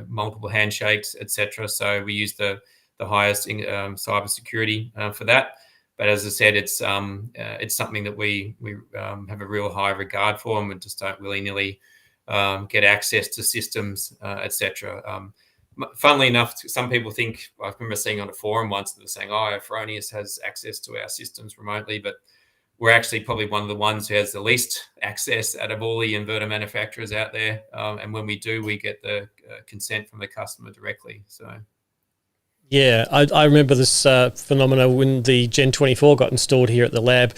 multiple handshakes, etc. So we use the highest cyber security for that. But as I said, it's something that we have a real high regard for, and we just don't willy-nilly get access to systems, etc. Funnily enough, some people think, I remember seeing on a forum once that were saying, oh, Fronius has access to our systems remotely, but we're actually probably one of the ones who has the least access out of all the inverter manufacturers out there. And when we do, we get the consent from the customer directly. So. Yeah, I remember this phenomena when the Gen 24 got installed here at the lab.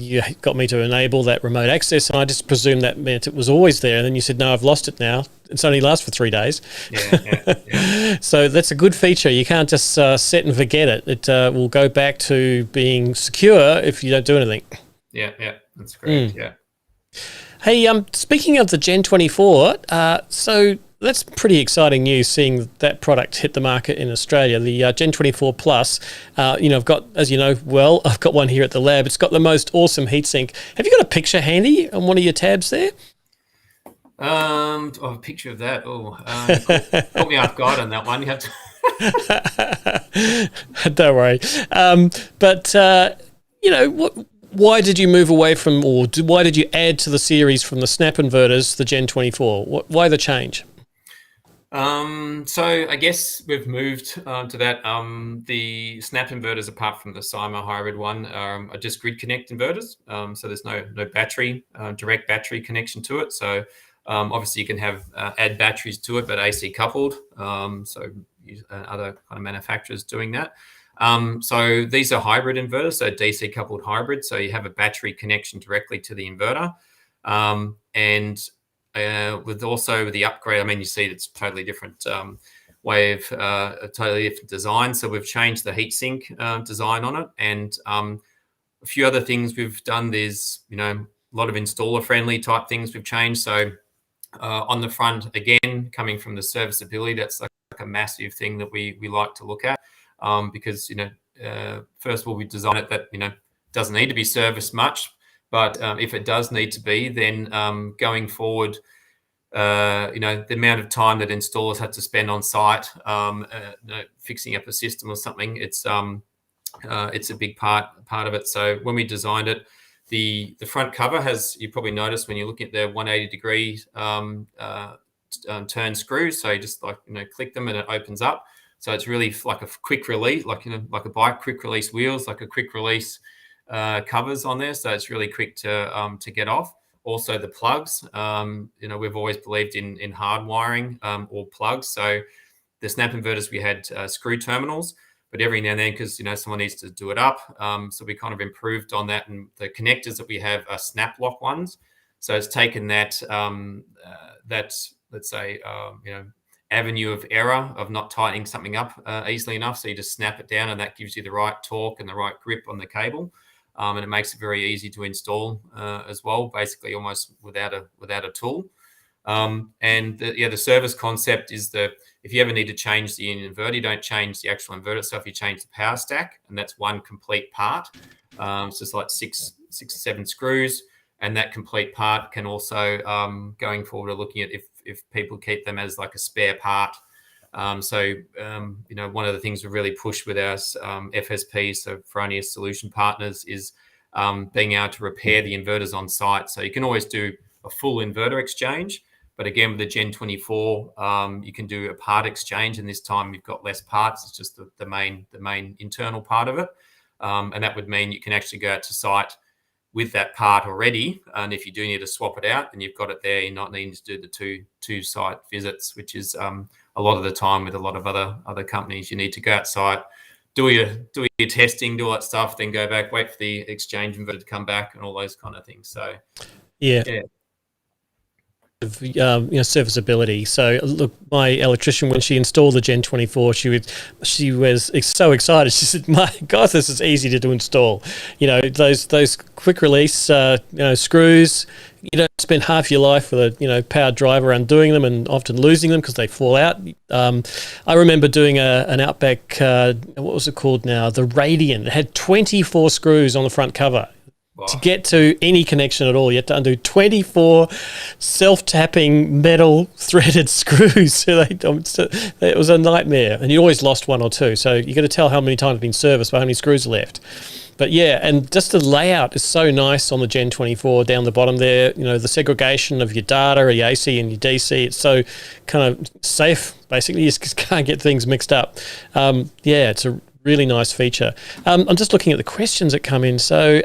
You got me to enable that remote access, and I just presumed that meant it was always there. And then you said, no, I've lost it now. It's only lasts for 3 days. Yeah. So that's a good feature. You can't just set and forget it. It will go back to being secure if you don't do anything. Yeah, that's great. Yeah. Hey, speaking of the Gen 24, so that's pretty exciting news, seeing that product hit the market in Australia. The Gen 24 Plus, I've got, as you know, I've got one here at the lab. It's got the most awesome heatsink. Have you got a picture handy on one of your tabs there? A picture of that. Caught me off guard on that one. You have to. Don't worry. Why did you move away from, why did you add to the series from the Snap inverters, the Gen 24? Why the change? So I guess we've moved to that. The Snap inverters, apart from the Cyma hybrid one, are just grid connect inverters. So there's no battery, direct battery connection to it. So obviously you can have add batteries to it, but AC coupled. So other kind of manufacturers doing that. So these are hybrid inverters, so DC coupled hybrid. So you have a battery connection directly to the inverter. With the upgrade, I mean, you see it's totally different way of a totally different design. So we've changed the heatsink design on it, and a few other things we've done. There's a lot of installer friendly type things we've changed. So on the front, again, coming from the serviceability, that's like a massive thing that we like to look at. Because first of all, we design it that doesn't need to be serviced much, but if it does need to be, then going forward, the amount of time that installers have to spend on site fixing up a system or something, it's a big part of it. So when we designed it, the front cover has, you probably noticed when you're looking at the 180 degree turn screws, so you just click them and it opens up. So it's really like a quick release, like a bike, quick release wheels, like a quick release covers on there. So it's really quick to get off. Also the plugs, we've always believed in hard wiring or plugs. So the Snap inverters, we had screw terminals, but every now and then, because someone needs to do it up, so we kind of improved on that. And the connectors that we have are snap lock ones. So it's taken that let's say avenue of error of not tightening something up easily enough. So you just snap it down, and that gives you the right torque and the right grip on the cable. And it makes it very easy to install as well, basically almost without a tool. The service concept is that if you ever need to change the inverter, you don't change the actual inverter itself, you change the power stack, and that's one complete part. So it's like six or seven screws, and that complete part can also, going forward, looking at if people keep them as like a spare part. One of the things we really push with our FSP, so Fronius Solution Partners, is being able to repair the inverters on site. So you can always do a full inverter exchange, but again, with the Gen 24, you can do a part exchange, and this time you've got less parts. It's just the main internal part of it, and that would mean you can actually go out to site with that part already, and if you do need to swap it out, then you've got it there. You're not needing to do the two site visits, which is a lot of the time with a lot of other companies. You need to go outside, do your testing, do all that stuff, then go back, wait for the exchange inverter to come back, and all those kind of things. So yeah. serviceability. So look, my electrician, when she installed the Gen 24, she was so excited. She said, "My God, this is easy to install." Those quick release screws. You don't spend half your life with a powered driver undoing them and often losing them because they fall out. I remember doing an Outback. What was it called now? The Radiant. It had 24 screws on the front cover. Wow. To get to any connection at all, you had to undo 24 self-tapping metal threaded screws. So it was a nightmare, and you always lost one or two. So you got to tell how many times it's been serviced by how many screws are left. But yeah, and just the layout is so nice on the Gen 24 down the bottom there. The segregation of your data, or your AC and your DC, it's so kind of safe. Basically, you just can't get things mixed up. It's a really nice feature. I'm just looking at the questions that come in. So,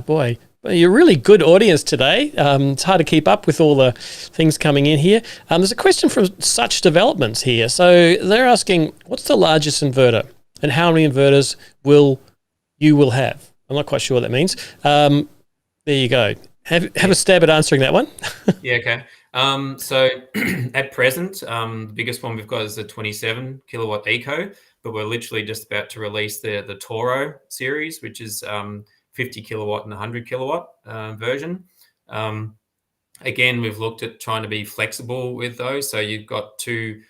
boy, you're a really good audience today. It's hard to keep up with all the things coming in here. There's a question from Such Developments here. So they're asking, what's the largest inverter and how many inverters you will have? I'm not quite sure what that means. There you go. Have a stab at answering that one. Yeah, okay. So at present, the biggest one we've got is the 27 kilowatt Eco, but we're literally just about to release the Toro series, which is 50 kilowatt and 100 kilowatt version. Again, we've looked at trying to be flexible with those. So you've got two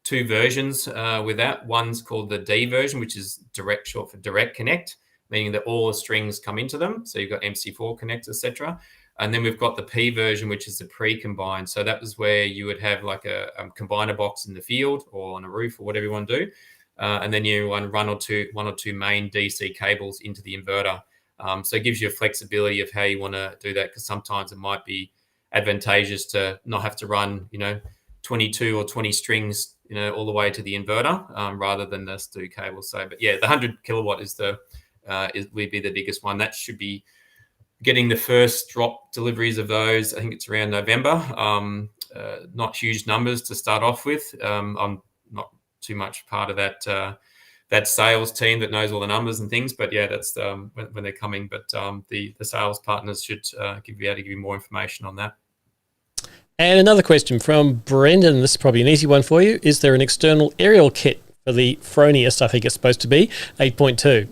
versions with that. One's called the D version, which is short for direct connect, meaning that all the strings come into them. So you've got MC4 connects, etc. And then we've got the P version, which is the pre-combined. So that was where you would have like a combiner box in the field or on a roof or whatever you want to do. And then you want one or two main DC cables into the inverter. So it gives you a flexibility of how you want to do that, because sometimes it might be advantageous to not have to run, 22 or 20 strings, all the way to the inverter, rather than just do cables. So, but yeah, the 100 kilowatt would be the biggest one. That should be getting the first drop deliveries of those. I think it's around November. Not huge numbers to start off with. I'm not too much part of that sales team that knows all the numbers and things, but yeah, that's when they're coming. But the sales partners should be able to give you more information on that. And another question from Brendan. This is probably an easy one for you. Is there an external aerial kit for the Fronius? I think it's supposed to be 8.2.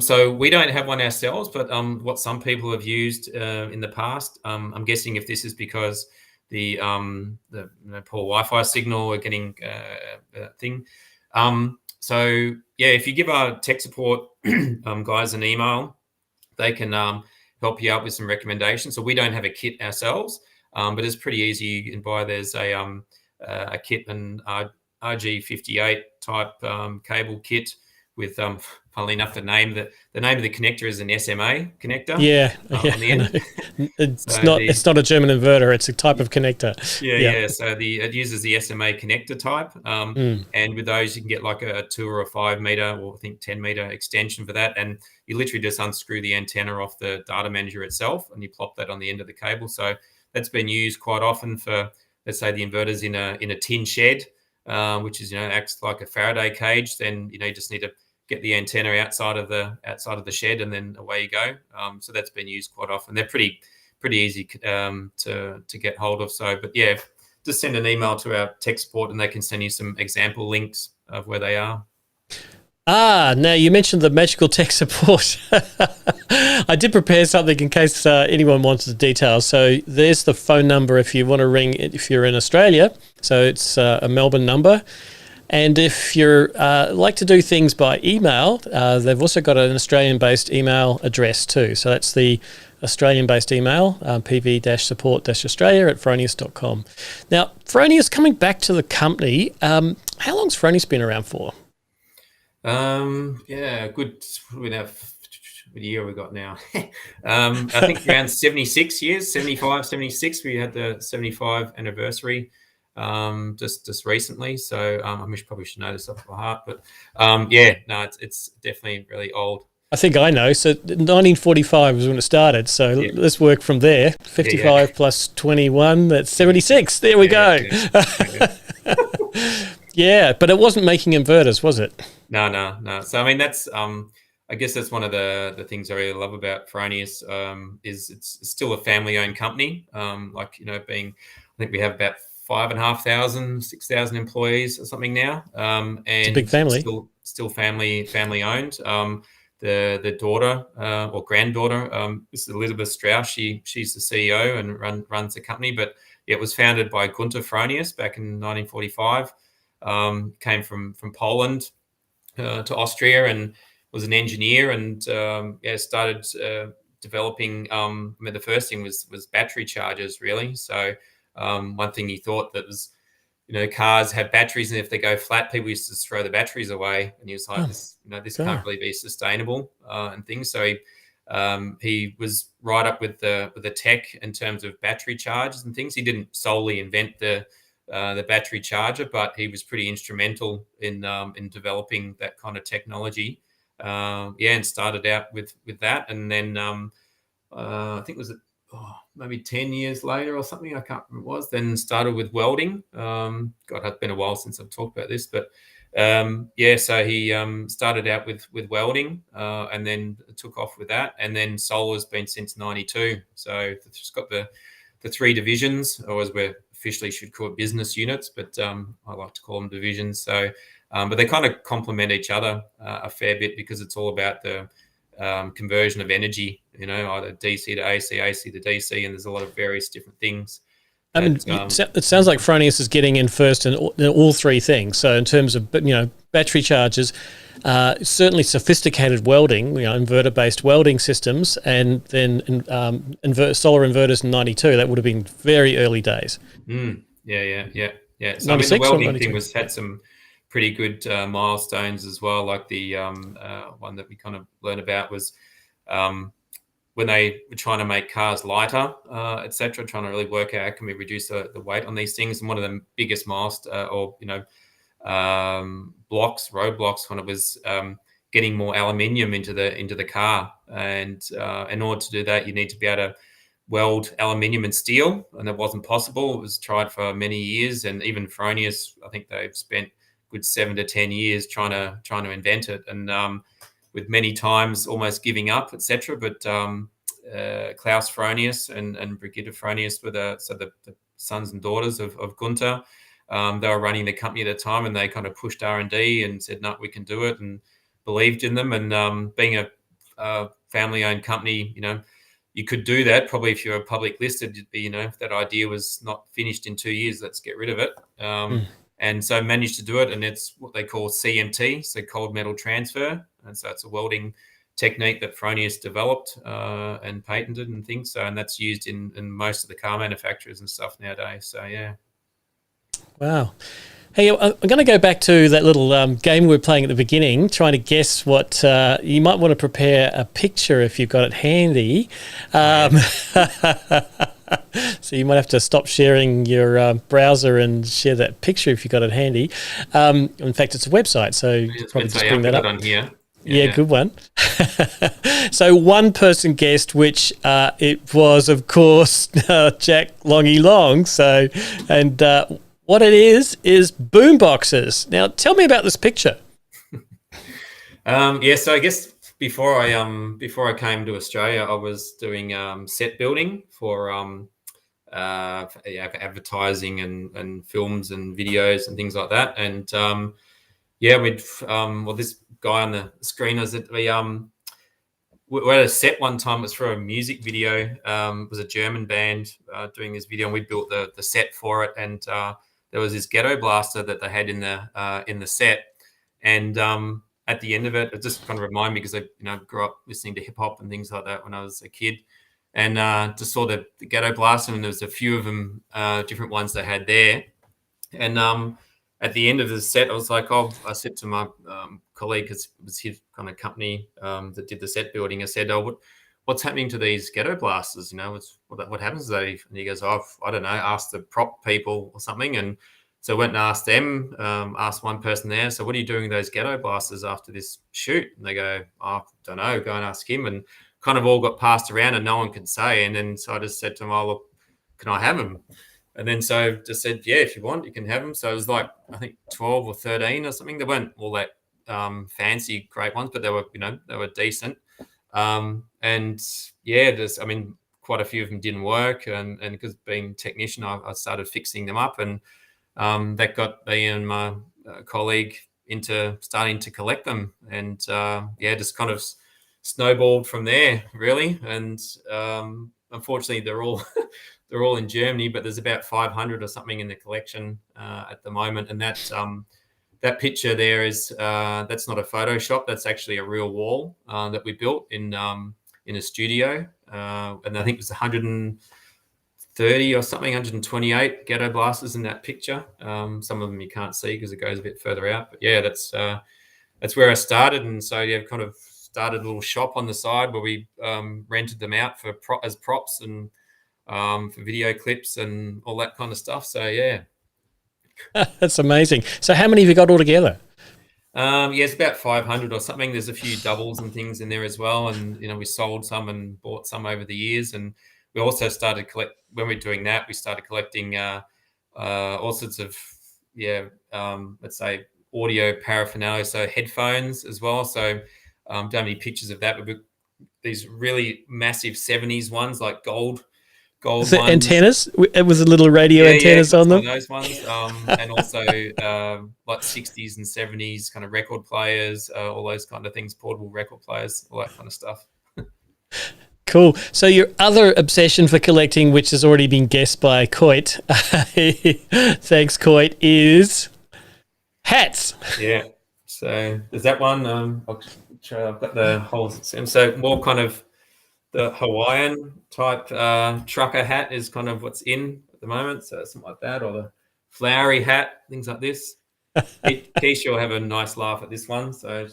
So we don't have one ourselves, but what some people have used in the past, I'm guessing if this is because the poor Wi-Fi signal are getting thing. So yeah, if you give our tech support guys an email, they can help you out with some recommendations. So we don't have a kit ourselves, but it's pretty easy. You can buy, there's a kit, an RG58 type cable kit with funnily enough, the name of the connector is an SMA connector. Yeah, on the end. It's not a German inverter. It's a type of connector. Yeah. So it uses the SMA connector type, and with those you can get like a 2 or a 5 meter, or I think 10 meter extension for that, and you literally just unscrew the antenna off the data manager itself, and you plop that on the end of the cable. So that's been used quite often for, let's say, the inverters in a tin shed, which is acts like a Faraday cage. Then you just need to get the antenna outside of the shed, and then away you go. So that's been used quite often. They're pretty easy to get hold of. So, but yeah, just send an email to our tech support, and they can send you some example links of where they are. Now you mentioned the magical tech support. I did prepare something in case anyone wants the details. So there's the phone number if you want to ring if you're in Australia. So it's a Melbourne number. And if you're like to do things by email, they've also got an Australian-based email address too. So that's the Australian-based email, pv-support-australia@fronius.com. Now, Fronius, coming back to the company, how long's Fronius been around for? Good. What year we got now? I think around 76 years, 75, 76. We had the 75 anniversary just recently. So I probably should know this off by heart, but it's definitely really old. I think I know. So 1945 was when it started. So let's work from there. 55 plus 21, that's 76. There we go. Yeah, but it wasn't making inverters, was it? No. So I mean, that's I guess that's one of the things I really love about Fronius, is it's still a family-owned company. Like, I think we have about 5,500, 6,000 employees or something now, and it's a big family. Still family owned. The daughter or granddaughter, this is Elizabeth Strauss. She's the CEO and runs the company. But it was founded by Gunter Fronius back in 1945. Came from Poland to Austria and was an engineer, and started developing. The first thing was battery chargers, really. So one thing he thought that was, cars have batteries, and if they go flat, people used to throw the batteries away. And he was like, this can't really be sustainable and things. So he was right up with the tech in terms of battery chargers and things. He didn't solely invent the battery charger, but he was pretty instrumental in developing that kind of technology. And started out with that, and then I think it was maybe 10 years later or something, I can't remember what it was, then started with welding. God, it's been a while since I've talked about this, but so he started out with welding, and then took off with that, and then solar's been since 92. So it's got the three divisions, or as we officially should call it, business units, but I like to call them divisions. So but they kind of complement each other a fair bit, because it's all about the conversion of energy, either DC to AC, AC to DC, and there's a lot of various different things. It sounds like Fronius is getting in first in all three things. So in terms of battery chargers, certainly sophisticated welding, inverter-based welding systems, and then solar inverters in 92. That would have been very early days. Yeah. So the welding thing had some pretty good milestones as well. Like the one that we kind of learned about was when they were trying to make cars lighter, etc., trying to really work out how can we reduce the weight on these things. And one of the biggest roadblocks kind of was getting more aluminium into the car. And in order to do that, you need to be able to weld aluminium and steel, and that wasn't possible. It was tried for many years, and even Fronius, I think they've spent good 7 to 10 years trying to invent it, and with many times almost giving up, etc. But Klaus Fronius and Brigitte Fronius were the sons and daughters of Gunter. They were running the company at the time, and they kind of pushed R&D and said, no, we can do it, and believed in them. And being a family-owned company, you could do that. Probably if you're public listed, you'd be, if that idea was not finished in 2 years, let's get rid of it. And so managed to do it, and it's what they call CMT, so cold metal transfer. And so it's a welding technique that Fronius developed and patented and things. So, and that's used in most of the car manufacturers and stuff nowadays. So, yeah. Wow. Hey, I'm going to go back to that little game we were playing at the beginning, trying to guess what you might want to prepare a picture if you've got it handy. So you might have to stop sharing your browser and share that picture if you've got it handy. In fact, it's a website, so you probably just bring that up. On here. Yeah, good one. So one person guessed, which it was, of course, Jack Longy Long. So, and what it is boom boxes. Now, tell me about this picture. So I guess before I came to Australia, I was doing set building for advertising and films and videos and things like that. And this guy on the screen was that we had a set one time. It was for a music video. It was a German band doing this video, and we built the set for it. And there was this ghetto blaster that they had in the set, and at the end of it, it just kind of reminded me, because I grew up listening to hip hop and things like that when I was a kid, and just saw the ghetto blaster, and there was a few of them, different ones they had there, and at the end of the set, I was like, I said to my colleague, because it was his kind of company that did the set building, I said, what's happening to these ghetto blasters? What happens to those? And he goes, I don't know, ask the prop people or something. And so I went and asked them, asked one person there, so what are you doing with those ghetto blasters after this shoot? And they go, I don't know, go and ask him. And kind of all got passed around and no one could say. And then so I just said to him, look, can I have them? And then so just said, yeah, if you want, you can have them. So it was like, I think 12 or 13 or something. They weren't all that fancy great ones, but they were decent. And yeah, quite a few of them didn't work, and because being a technician, I started fixing them up, and that got me and my colleague into starting to collect them, and just kind of snowballed from there, really. And unfortunately, they're all they're all in Germany, but there's about 500 or something in the collection at the moment. And that picture there is that's not a Photoshop. That's actually a real wall that we built in a studio, and I think it was 130 or something, 128 ghetto blasters in that picture. Some of them you can't see because it goes a bit further out. But yeah, that's where I started, and so yeah, kind of started a little shop on the side where we rented them out as props and for video clips and all that kind of stuff. So yeah. That's amazing. So how many have you got altogether? It's about 500 or something. There's a few doubles and things in there as well. And, we sold some and bought some over the years. And we also started when we're doing that, we started collecting all sorts of, let's say audio paraphernalia, so headphones as well. So don't have any pictures of that, but these really massive 70s ones, like gold ones. Antennas? It was a little radio antennas on them. Those ones, and also like 60s and 70s kind of record players, all those kind of things, portable record players, all that kind of stuff. Cool. So your other obsession for collecting, which has already been guessed by Coit, thanks Coit, is hats. Yeah. So there's that one. I'll show I've got the whole. So more kind of the Hawaiian type trucker hat is kind of what's in at the moment. So something like that, or the flowery hat, things like this. Keisha will have a nice laugh at this one. So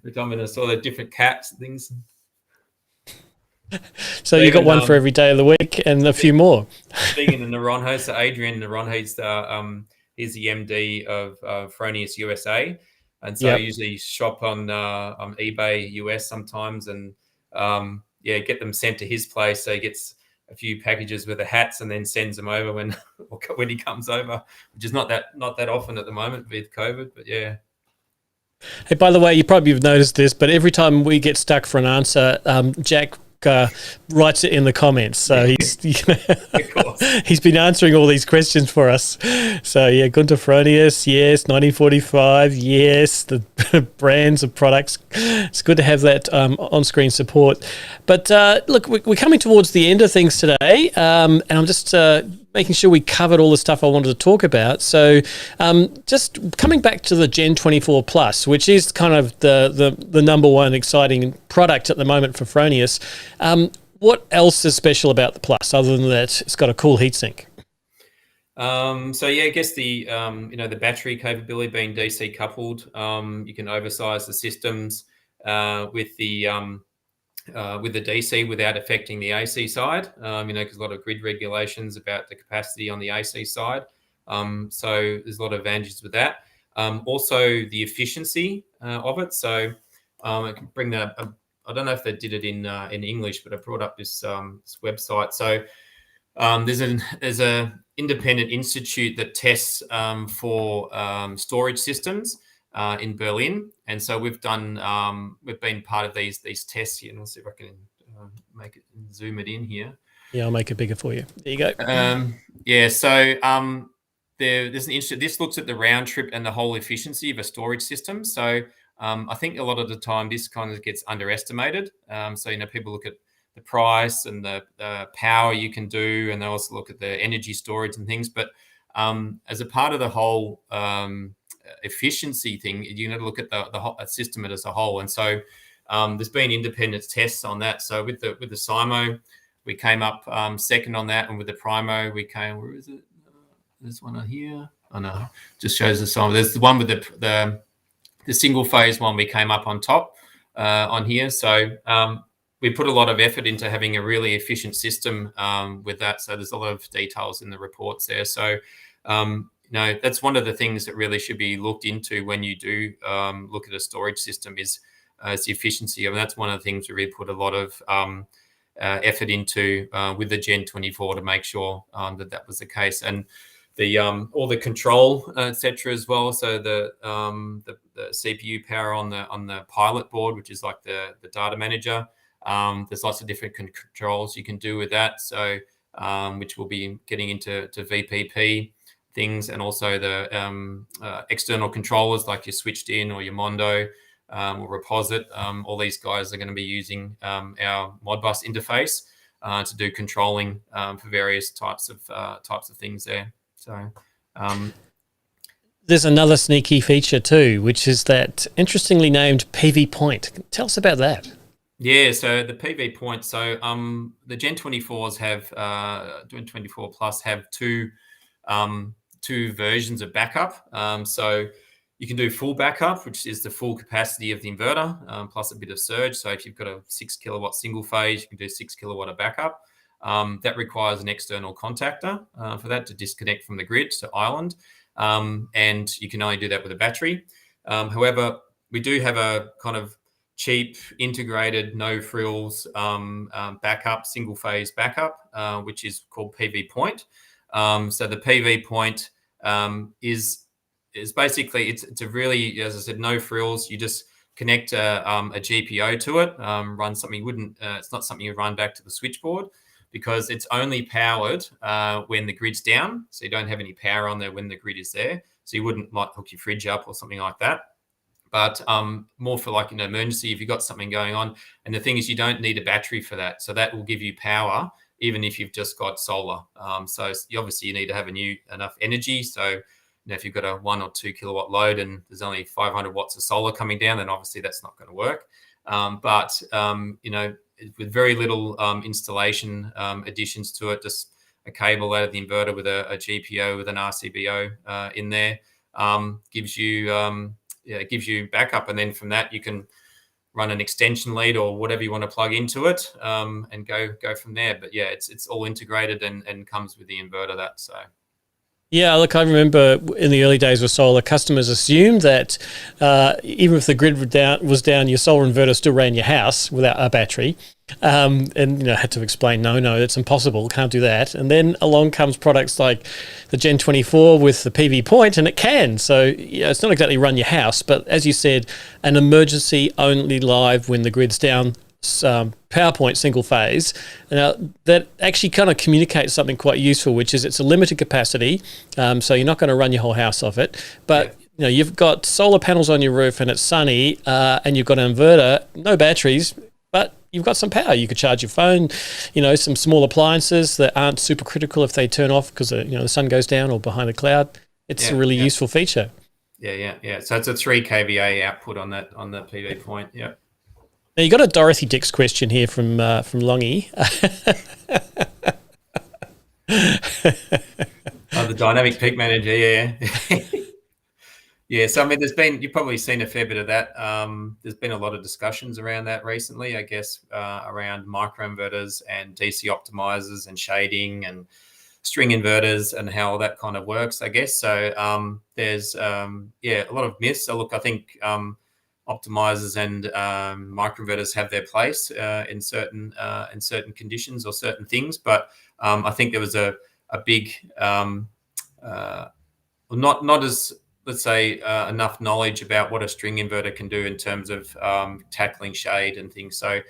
every time I saw the different caps and things. So you got one for every day of the week and a few more. Speaking of Naranjo, so Adrian Naranjo, he's the MD of Fronius USA. And so I usually shop on eBay US sometimes and get them sent to his place. So he gets a few packages with the hats and then sends them over when he comes over, which is not that often at the moment with COVID, but yeah. Hey, by the way, you probably have noticed this, but every time we get stuck for an answer, Jack writes it in the comments. So he's been answering all these questions for us. So yeah, Gunter Fronius, yes, 1945, yes, the brands of products. It's good to have that on-screen support. But look, we're coming towards the end of things today, and I'm just making sure we covered all the stuff I wanted to talk about. So just coming back to the Gen 24 Plus, which is kind of the number one exciting product at the moment for Fronius. What else is special about the Plus other than that it's got a cool heatsink? I guess the the battery capability being DC coupled, you can oversize the systems with the DC without affecting the AC side, because a lot of grid regulations about the capacity on the AC side. So there's a lot of advantages with that. Also the efficiency of it. So I can bring that up. I don't know if they did it in English, but I brought up this website. So there's a independent institute that tests for storage systems in Berlin, and so we've been part of these tests here. And I'll see if I can make it zoom it in here. Yeah, I'll make it bigger for you. There you go. So there's an institute. This looks at the round trip and the whole efficiency of a storage system. So I think a lot of the time this kind of gets underestimated. So people look at the price and the power you can do, and they also look at the energy storage and things. But as a part of the whole efficiency thing, you need to look at the whole system as a whole. And so there's been independent tests on that. So with the Simo, we came up second on that, and with the Primo, we came. Where is it? There's one on here. Oh no, just shows the Simo. There's the one with the single phase one. We came up on top on here. So we put a lot of effort into having a really efficient system with that. So there's a lot of details in the reports there. So, that's one of the things that really should be looked into when you do look at a storage system is the efficiency. I mean, that's one of the things we really put a lot of effort into with the Gen 24 to make sure that was the case. And the all the control, etc. as well. So the CPU power on the pilot board, which is like the data manager. There's lots of different controls you can do with that. So which will be getting into VPP things, and also the external controllers like your switched in or your Mondo or Reposit. All these guys are going to be using our Modbus interface to do controlling for various types of things there. So there's another sneaky feature too, which is that interestingly named PV Point. Tell us about that. Yeah, so the PV Point. So the Gen 24s have Gen 24 Plus have two versions of backup. So you can do full backup, which is the full capacity of the inverter plus a bit of surge. So if you've got a 6 kilowatt single phase, you can do 6 kilowatt of backup. That requires an external contactor for that to disconnect from the grid to island. And you can only do that with a battery. However, we do have a kind of cheap, integrated, no frills backup, single phase backup, which is called PV Point. So the PV Point is basically, it's a really, as I said, no frills. You just connect a GPO to it, run something. It's not something you run back to the switchboard, because it's only powered when the grid's down. So you don't have any power on there when the grid is there. So you wouldn't like hook your fridge up or something like that. But more for like an emergency if you've got something going on. And the thing is, you don't need a battery for that. So that will give you power even if you've just got solar. So obviously you need to have enough energy. So if you've got a 1 or 2 kilowatt load and there's only 500 watts of solar coming down, then obviously that's not going to work. But with very little installation additions to it, just a cable out of the inverter with a GPO with an RCBO in there gives you backup, and then from that you can run an extension lead or whatever you want to plug into it and go from there. But yeah, it's all integrated and comes with the inverter. Yeah, look, I remember in the early days with solar, customers assumed that even if the grid was down, your solar inverter still ran your house without a battery, and had to explain, no, it's impossible, can't do that. And then along comes products like the Gen 24 with the PV Point, and it can. So it's not exactly run your house, but as you said, an emergency only live when the grid's down. PowerPoint single phase. Now that actually kind of communicates something quite useful, which is it's a limited capacity, so you're not going to run your whole house off it. But you've got solar panels on your roof and it's sunny, and you've got an inverter, no batteries, but you've got some power. You could charge your phone, some small appliances that aren't super critical if they turn off because the sun goes down or behind a cloud. It's a really useful feature. Yeah. So it's a 3 kVA output on the PV Point. Yeah. Now, you got a Dorothy Dix question here from Longy. The dynamic peak manager, yeah. Yeah, so I mean, you've probably seen a fair bit of that. There's been a lot of discussions around that recently, I guess, around microinverters and DC optimizers and shading and string inverters and how that kind of works, I guess. So there's, a lot of myths. So look, I think optimizers and microinverters have their place in certain conditions or certain things, but I think there was a big not as, let's say, enough knowledge about what a string inverter can do in terms of tackling shade and things. So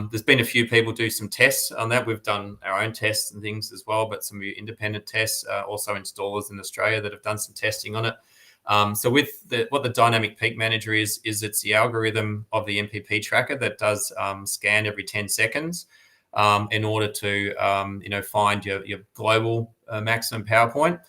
there's been a few people do some tests on that. We've done our own tests and things as well, but some independent tests, also installers in Australia that have done some testing on it. So with what the dynamic peak manager is it's the algorithm of the MPP tracker that does scan every 10 seconds in order to find your global maximum power point,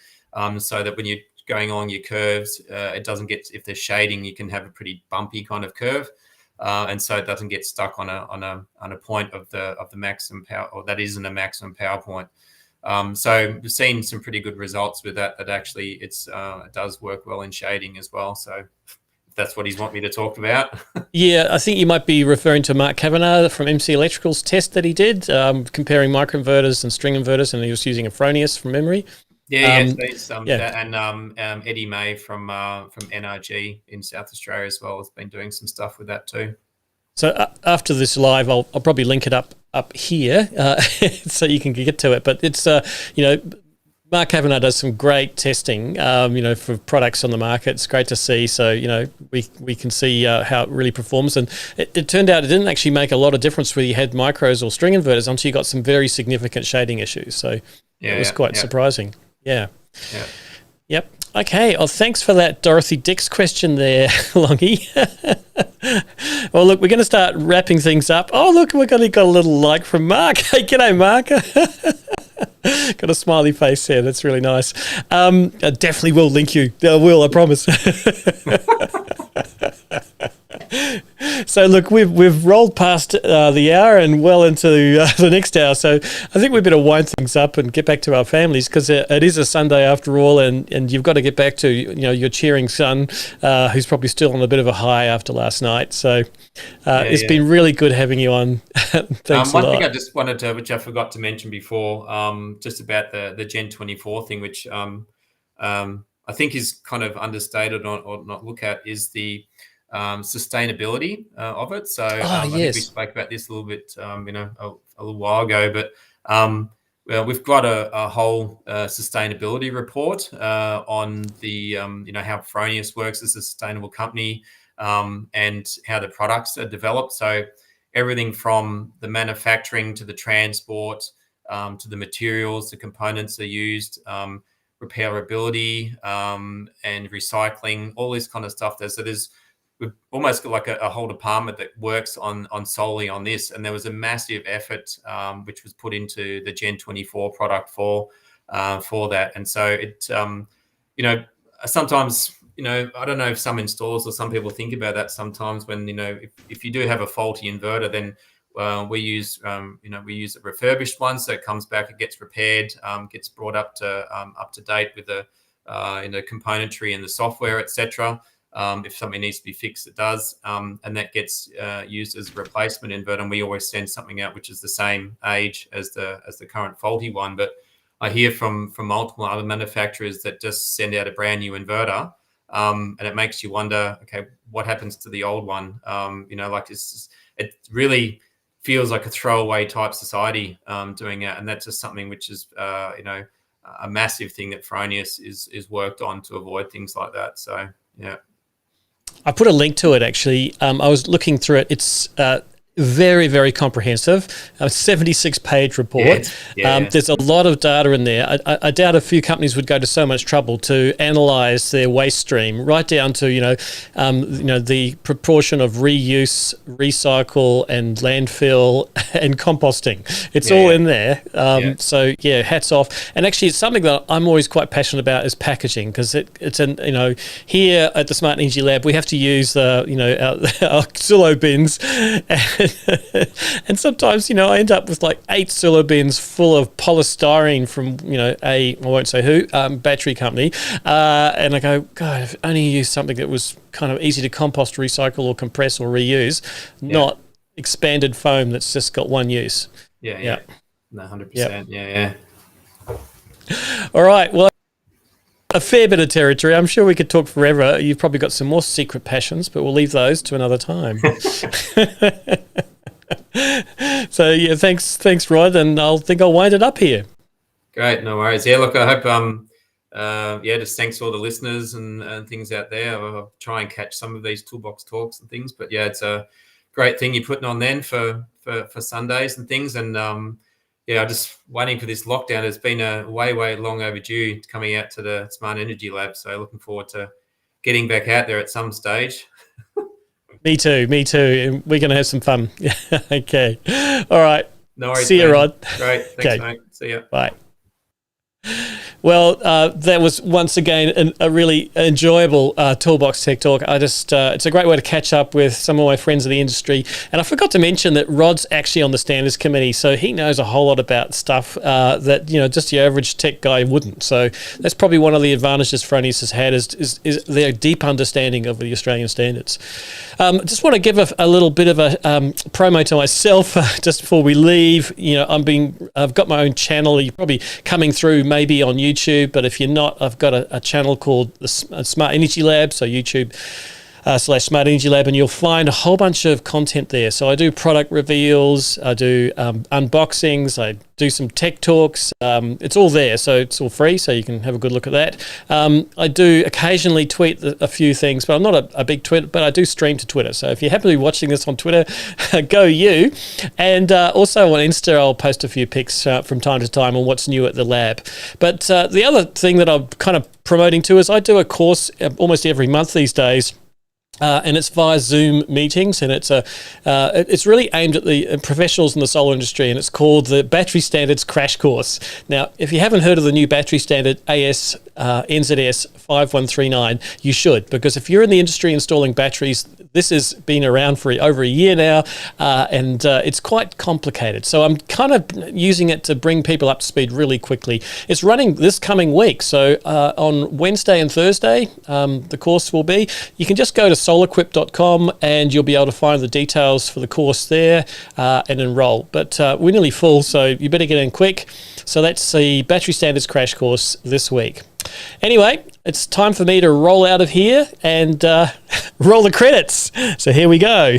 so that when you're going along your curves, it doesn't get, if there's shading, you can have a pretty bumpy kind of curve, and so it doesn't get stuck on a point of the maximum power, or that isn't a maximum power point. So we've seen some pretty good results with that actually it does work well in shading as well. So if that's what he's want me to talk about. Yeah, I think you might be referring to Mark Kavanagh from MC Electrical's test that he did, comparing microinverters and string inverters, and he was using a Fronius from memory. And Eddie May from NRG in South Australia as well has been doing some stuff with that too. So after this live, I'll probably link it up here so you can get to it. But it's most Mark Kavanagh does some great testing, for products on the market. It's great to see. So, we can see how it really performs. And it turned out it didn't actually make a lot of difference whether you had micros or string inverters until you got some very significant shading issues. So it was quite surprising. Yeah. Yep. Okay. Oh, thanks for that Dorothy Dix question there, Longy. Well, look, we're going to start wrapping things up. Oh, look, we've got a little like from Mark. Hey, g'day, Mark. Got a smiley face there. That's really nice. I definitely will link you. I will, I promise. So look, we've rolled past the hour and well into the next hour. So I think we better wind things up and get back to our families, because it is a Sunday after all, and you've got to get back to your cheering son, who's probably still on a bit of a high after last night. So it's been really good having you on. Thanks a lot. One thing I just wanted to, which I forgot to mention before, just about the Gen 24 thing, which I think is kind of understated or not looked at, is the sustainability of it. So I think we spoke about this a little bit, a little while ago, but well, we've got a whole sustainability report on the, how Fronius works as a sustainable company, and how the products are developed. So everything from the manufacturing to the transport, to the materials, the components are used, repairability, and recycling, all this kind of stuff. We've almost got like a whole department that works on solely on this. And there was a massive effort which was put into the Gen 24 product for that. And so it, sometimes, I don't know if some installers or some people think about that sometimes when, if you do have a faulty inverter, then we use a refurbished one. So it comes back, it gets repaired, gets brought up to date with the componentry and the software, etc. If something needs to be fixed, it does, and that gets used as a replacement inverter. And we always send something out which is the same age as the current faulty one. But I hear from multiple other manufacturers that just send out a brand new inverter, and it makes you wonder, okay, what happens to the old one? It really feels like a throwaway type society doing that, and that's just something which is a massive thing that Fronius is worked on to avoid things like that. So yeah. I put a link to it, actually. I was looking through it. It's very, very comprehensive, a 76-page report. There's a lot of data in there. I doubt a few companies would go to so much trouble to analyse their waste stream, right down to the proportion of reuse, recycle, and landfill and composting. It's all in there. So hats off. And actually, it's something that I'm always quite passionate about is packaging, because it's here at the Smart Energy Lab we have to use our silo bins. And sometimes, I end up with like 8 silo bins full of polystyrene from, I won't say who, battery company. And I go, God, if only you used something that was kind of easy to compost, recycle, or compress or reuse, not expanded foam that's just got one use. Yeah. No, 100%. Yeah. All right. Well, a fair bit of territory. I'm sure we could talk forever. You've probably got some more secret passions, but we'll leave those to another time. So thanks, Rod, and I'll wind it up here. Great, no worries. Yeah, look, I hope just thanks to all the listeners and things out there. I'll try and catch some of these Toolbox talks and things, but it's a great thing you're putting on then for Sundays and things. And I'm just waiting for this lockdown. It's been a way long overdue coming out to the Smart Energy Lab. So looking forward to getting back out there at some stage. Me too. And we're going to have some fun. Okay. All right. No worries. See you, Rod. Great. Thanks, mate. See you. Bye. Well, that was once again a really enjoyable Toolbox Tech Talk. It's a great way to catch up with some of my friends in the industry. And I forgot to mention that Rod's actually on the standards committee, so he knows a whole lot about stuff that just the average tech guy wouldn't. So that's probably one of the advantages Fronius has had is their deep understanding of the Australian standards. Just want to give a little bit of a promo to myself just before we leave. I've got my own channel. You're probably coming through maybe on YouTube, but if you're not, I've got a channel called the Smart Energy Lab, so YouTube. /Smart Energy Lab, and you'll find a whole bunch of content there. So I do product reveals, I do unboxings, I do some tech talks. It's all there, so it's all free, so you can have a good look at that. I do occasionally tweet a few things, but I'm not a big Twitter, but I do stream to Twitter. So if you happen to be watching this on Twitter, go you. And also on Insta, I'll post a few pics from time to time on what's new at the lab. But the other thing that I'm kind of promoting too is I do a course almost every month these days. And it's via Zoom meetings, and it's really aimed at the professionals in the solar industry, and it's called the Battery Standards Crash Course. Now, if you haven't heard of the new battery standard AS NZS 5139, you should, because if you're in the industry installing batteries, this has been around for over a year now, and it's quite complicated. So I'm kind of using it to bring people up to speed really quickly. It's running this coming week, so on Wednesday and Thursday, the course will be. You can just go to solarquip.com and you'll be able to find the details for the course there and enroll. But we're nearly full, so you better get in quick. So that's the Battery Standards Crash Course this week. Anyway, it's time for me to roll out of here and roll the credits. So here we go.